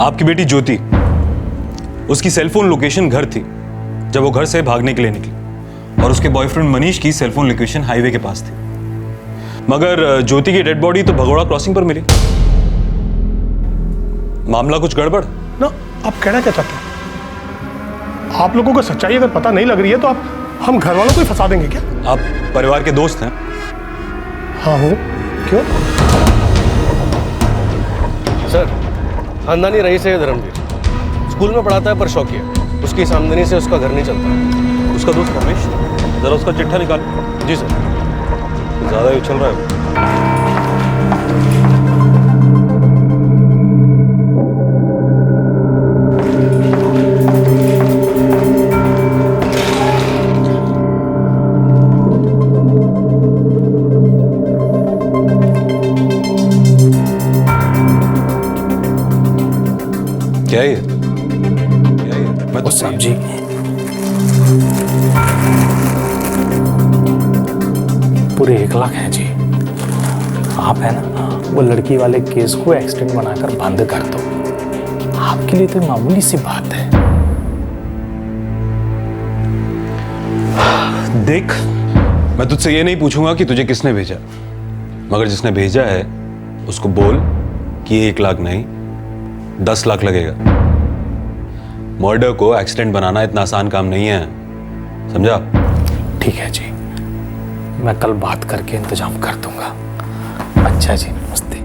आपकी बेटी ज्योति, उसकी सेलफोन लोकेशन घर थी जब वो घर से भागने के लिए निकली, और उसके बॉयफ्रेंड मनीष की सेलफोन लोकेशन हाईवे के पास थी। मगर ज्योति की डेड बॉडी तो भगोड़ा क्रॉसिंग पर मिली। मामला कुछ गड़बड़ ना। आप कहना क्या चाहते हैं? आप लोगों को सच्चाई अगर पता नहीं लग रही है तो आप हम घर वालों को ही फंसा देंगे क्या? आप परिवार के दोस्त हैं। हाँ हूँ। क्यों? सर खानदानी रईस है धर्मवीर, स्कूल में पढ़ाता है पर शौकी है। उसकी इस आमदनी से उसका घर नहीं चलता। उसका दोस्त रमेश, जरा उसका चिट्ठा निकाल। जी सर। ज्यादा ही उछल रहा है। क्या है ये? मैं तो सब्जी पूरे 1 लाख है जी। आप है ना वो लड़की वाले केस को एक्सीडेंट बनाकर बंद कर दो। आपके लिए तो मामूली सी बात है। देख, मैं तुझसे ये नहीं पूछूंगा कि तुझे किसने भेजा, मगर जिसने भेजा है उसको बोल कि 1 लाख नहीं 10 लाख लगेगा। मर्डर को एक्सीडेंट बनाना इतना आसान काम नहीं है, समझा? ठीक है जी, मैं कल बात करके इंतजाम कर दूंगा। अच्छा जी, नमस्ते।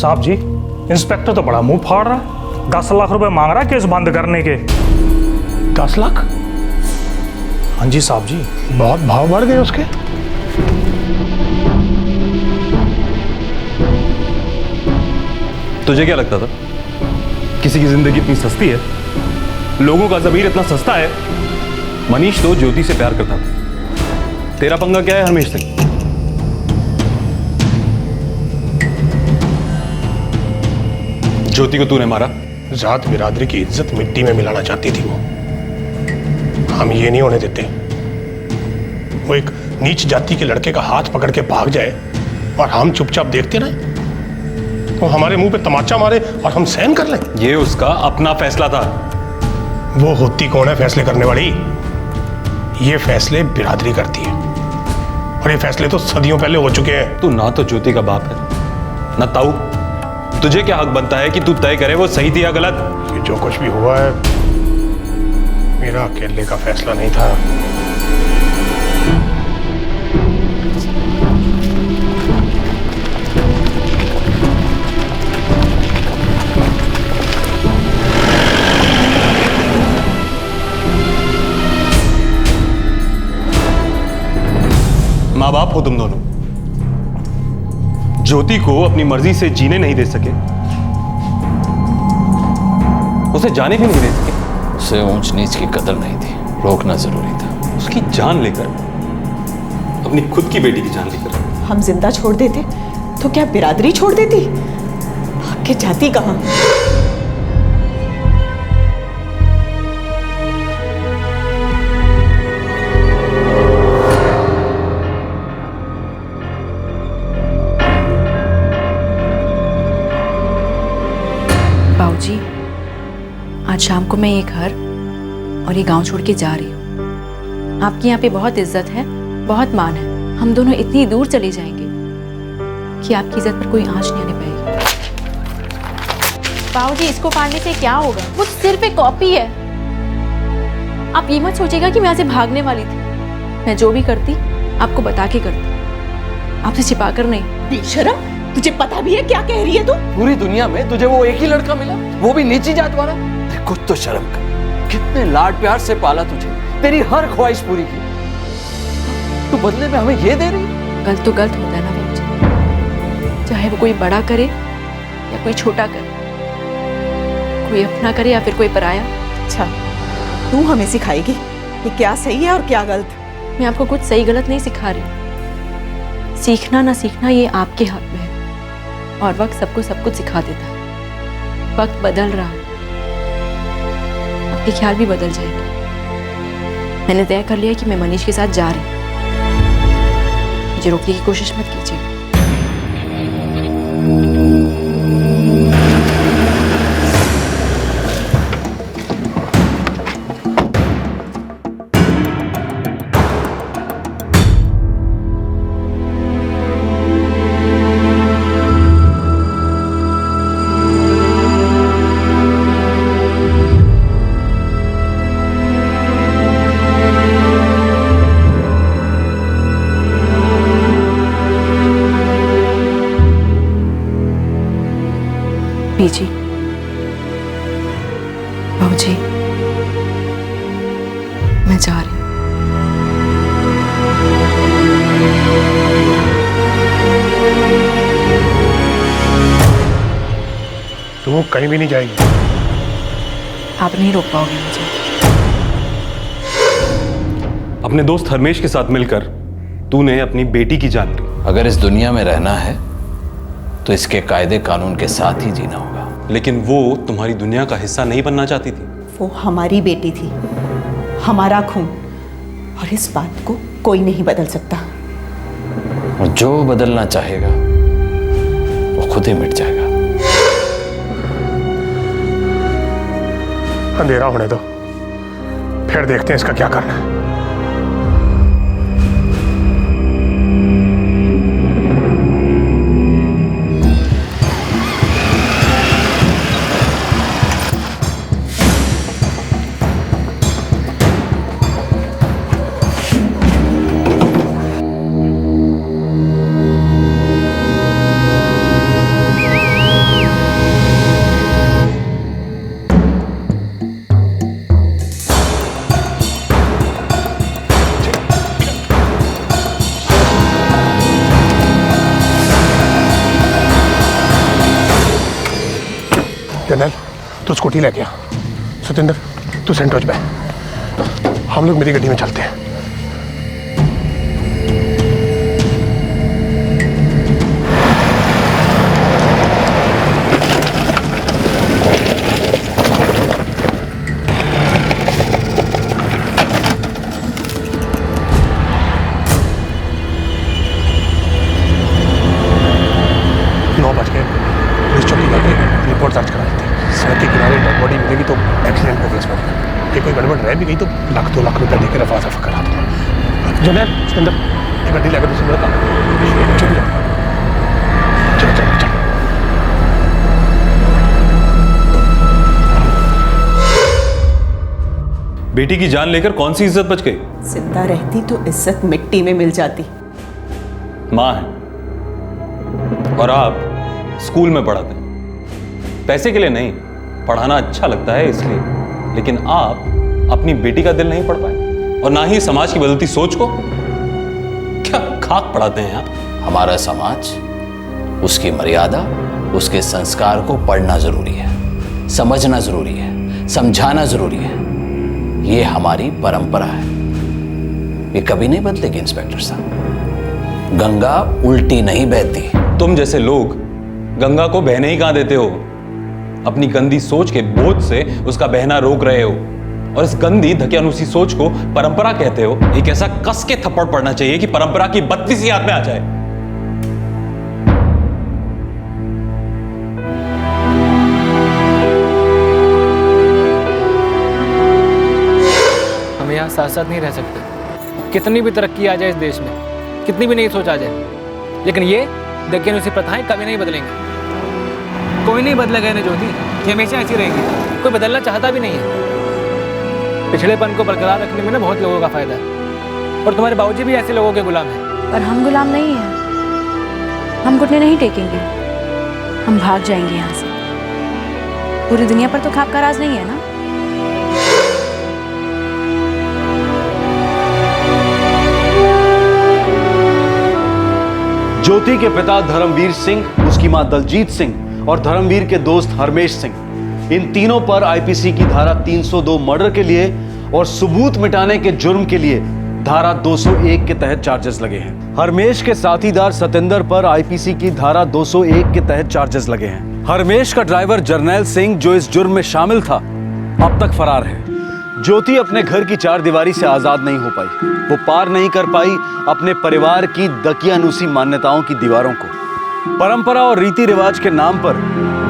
साहब जी, इंस्पेक्टर तो बड़ा मुंह फाड़ रहा है। 10 लाख रुपए मांग रहा है केस बंद करने के। 10 लाख? हाँ जी साहब जी। बहुत भाव बढ़ गए उसके। तुझे क्या लगता था किसी की जिंदगी इतनी सस्ती है? लोगों का ज़मीर इतना सस्ता है? मनीष तो ज्योति से प्यार करता था। तेरा पंगा क्या है हरमेश से? ज्योति को तूने मारा? जात बिरादरी की इज्जत मिट्टी में मिलाना चाहती थी वो। हम ये नहीं होने देते। वो एक नीच जाति के लड़के का हाथ पकड़ के भाग जाए और हम चुपचाप देखते रहे। वो हमारे मुंह पे तमाचा मारे और हम सहन कर लें। ये उसका अपना फैसला था। वो होती कौन है फैसले करने वाली? ये फैसले बिरादरी करती है और ये फैसले तो सदियों पहले हो चुके हैं। तू ना तो ज्योति का बाप है ना ताऊ। तुझे क्या हक बनता है कि तू तय करे वो सही थी या गलत? ये जो कुछ भी हुआ है मेरा अकेले का फैसला नहीं था। माँ बाप हो तुम दोनों, ज्योति को अपनी मर्जी से जीने नहीं दे सके, उसे जाने भी नहीं दे सके। उसे ऊंच नीच की कदर नहीं थी, रोकना जरूरी था। उसकी जान लेकर, अपनी खुद की बेटी की जान लेकर हम जिंदा छोड़ देते तो क्या बिरादरी छोड़ देती? भाग के जाती कहां? बाबूजी, आज शाम को मैं ये घर और ये गांव छोड़ के जा रही हूँ। आपकी यहाँ पे बहुत इज्जत है, बहुत मान है। हम दोनों इतनी दूर चले जाएंगे कि आपकी इज्जत पर कोई आंच नहीं आने पाएगी। बाबूजी, इसको फाड़ने से क्या होगा? वो सिर्फ एक कॉपी है। आप ये मत सोचिएगा कि मैं यहाँ से भागने वाली थी। मैं जो भी करती आपको बता के करती, आपसे छिपा कर नहीं। बेशरम, तुझे पता भी है क्या कह रही है तू? पूरी दुनिया में तुझे वो एक ही लड़का मिला, वो भी नीची जात वाला? कुछ तो शर्म कर। कितने लाड प्यार से पाला तुझे, तेरी हर ख्वाहिश पूरी की, तू बदले में हमें ये दे रही? गलत तो गलत होता है ना बाबूजी, चाहे वो कोई बड़ा करे या कोई छोटा करे, कोई अपना करे या फिर कोई पराया। अच्छा, तू हमें सिखाएगी कि क्या सही है और क्या गलत? मैं आपको कुछ सही गलत नहीं सिखा रही। सीखना ना सीखना ये आपके हाथ में है और वक्त सबको सब कुछ सिखा देता है। वक्त बदल रहा है, आपके ख्याल भी बदल जाएंगे। मैंने तय कर लिया कि मैं मनीष के साथ जा रही हूँ। मुझे रोकने की कोशिश मत कीजिए। जी बाबूजी, मैं जा रही हूँ। तू कहीं भी नहीं जाएगी। आप नहीं रोक पाओगे मुझे। अपने दोस्त हरमेश के साथ मिलकर तूने अपनी बेटी की जान ली। अगर इस दुनिया में रहना है तो इसके कायदे कानून के साथ ही जीना होगा। लेकिन वो तुम्हारी दुनिया का हिस्सा नहीं बनना चाहती थी। वो हमारी बेटी थी, हमारा खून, और इस बात को कोई नहीं बदल सकता। और जो बदलना चाहेगा वो खुद ही मिट जाएगा। अंधेरा होने दो, फिर देखते हैं इसका क्या करना है। जर्नल तू स्कूटी लेके आ। सतेंद्र तू सेंट्रोज पे, हम लोग मेरी गड्डी में चलते हैं। रिपोर्ट दर्ज करा लेते हैं। सड़क के किनारे डेड बॉडी मिलेगी तो एक्सीडेंट का केस बनेगा। ये कोई गड़बड़ रह भी गई तो लाख 2 लाख रुपया देकर रफा दफा करा दूंगा। जनरल इसके अंदर एक गड्डी लेकर दूसरी बता चलो चलो चलो चलो। बेटी की जान लेकर कौन सी इज्जत बच गई? जिंदा रहती तो इज्जत मिट्टी में मिल जाती। मां है और आप स्कूल में पढ़ाते हैं, पैसे के लिए नहीं, पढ़ाना अच्छा लगता है इसलिए। लेकिन आप अपनी बेटी का दिल नहीं पढ़ पाए और ना ही समाज की बदलती सोच को। क्या खाक पढ़ाते हैं आप? हमारा समाज, उसकी मर्यादा, उसके संस्कार को पढ़ना जरूरी है, समझना जरूरी है, समझाना जरूरी है। ये हमारी परंपरा है, ये कभी नहीं बदलेगी इंस्पेक्टर साहब। गंगा उल्टी नहीं बहती। तुम जैसे लोग गंगा को बहने ही कहां देते हो? अपनी गंदी सोच के बोझ से उसका बहना रोक रहे हो और इस गंदी धकियानुसी सोच को परंपरा कहते हो। एक ऐसा कस के थप्पड़ पड़ना चाहिए कि परंपरा की बत्ती सी हाथ में आ जाए। हम यहाँ साथ साथ नहीं रह सकते। कितनी भी तरक्की आ जाए इस देश में, कितनी भी नई सोच आ जाए, लेकिन ये दकियानुसी प्रथाएं कभी नहीं बदलेंगे। कोई नहीं बदलेगा इन्हें ज्योति, ये हमेशा ऐसी रहेगी। कोई बदलना चाहता भी नहीं है। पिछड़ेपन को बरकरार रखने में ना बहुत लोगों का फायदा है, और तुम्हारे बाबूजी भी ऐसे लोगों के गुलाम हैं। पर हम गुलाम नहीं हैं, हम घुटने नहीं टेकेंगे, हम भाग जाएंगे यहाँ से। पूरी दुनिया पर तो खाप का राज नहीं है ना। ज्योति के पिता धर्मवीर सिंह, उसकी मां दलजीत सिंह और धर्मवीर के दोस्त हरमेश सिंह, इन तीनों पर आईपीसी की धारा 302 मर्डर के लिए और सबूत मिटाने के जुर्म के लिए धारा 201 के तहत चार्जेस लगे हैं। हरमेश के साथीदार सतेंद्र पर आईपीसी की धारा 201 के तहत चार्जेस लगे हैं। हरमेश का ड्राइवर जर्नैल सिंह, जो इस जुर्म में शामिल था, अब तक फरार है। ज्योति अपने घर की चारदीवारी से आजाद नहीं हो पाई। वो पार नहीं कर पाई अपने परिवार की दकियानुसी मान्यताओं की दीवारों को। परंपरा और रीति रिवाज के नाम पर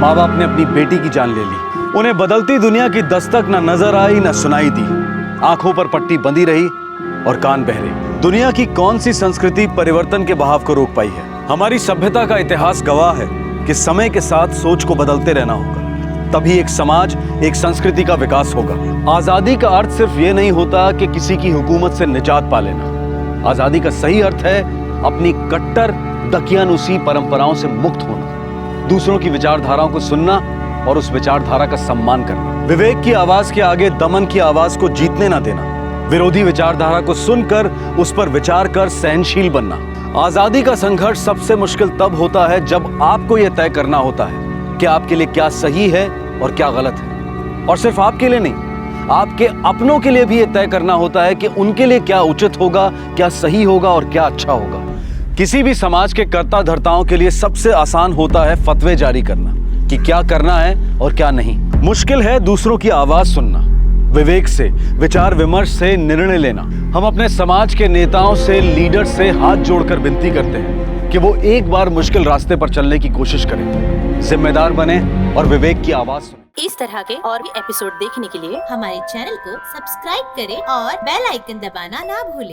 माँ बाप ने अपनी बेटी की जान ले ली। उन्हें बदलती दुनिया की दस्तक न नजर आई न सुनाई दी। आंखों पर पट्टी बंधी रही और कान बहरे। दुनिया की कौन सी संस्कृति परिवर्तन के बहाव को रोक पाई है? हमारी सभ्यता का इतिहास गवाह है कि समय के साथ सोच को बदलते रहना होगा, तभी एक समाज, एक संस्कृति का विकास होगा। आजादी का अर्थ सिर्फ ये नहीं होता कि किसी की हुकूमत से निजात पा लेना। आजादी का सही अर्थ है अपनी कट्टर दकियानुसी परंपराओं से मुक्त होना, दूसरों की विचारधाराओं को सुनना और उस विचारधारा का सम्मान करना। विवेक की आवाज के आगे दमन की आवाज को जीतने ना देना। विरोधी विचारधारा को सुनकर उस पर विचार कर सहनशील बनना। आजादी का संघर्ष सबसे मुश्किल तब होता है जब आपको यह तय करना होता है कि आपके लिए क्या सही है और क्या गलत है। और सिर्फ आपके लिए नहीं, आपके अपनों के लिए भी यह तय करना होता है कि उनके लिए क्या उचित होगा, क्या सही होगा और क्या अच्छा होगा। किसी भी समाज के कर्ता धर्ताओं के लिए सबसे आसान होता है फतवे जारी करना कि क्या करना है और क्या नहीं। मुश्किल है दूसरों की आवाज सुनना, विवेक से, विचार विमर्श से निर्णय लेना। हम अपने समाज के नेताओं से, लीडर से हाथ जोड़कर विनती करते हैं कि वो एक बार मुश्किल रास्ते पर चलने की कोशिश करें, जिम्मेदार बने और विवेक की आवाज सुनें। इस तरह के और भी एपिसोड देखने के लिए हमारे चैनल को सब्सक्राइब करें और बेल आइकन दबाना ना भूलें।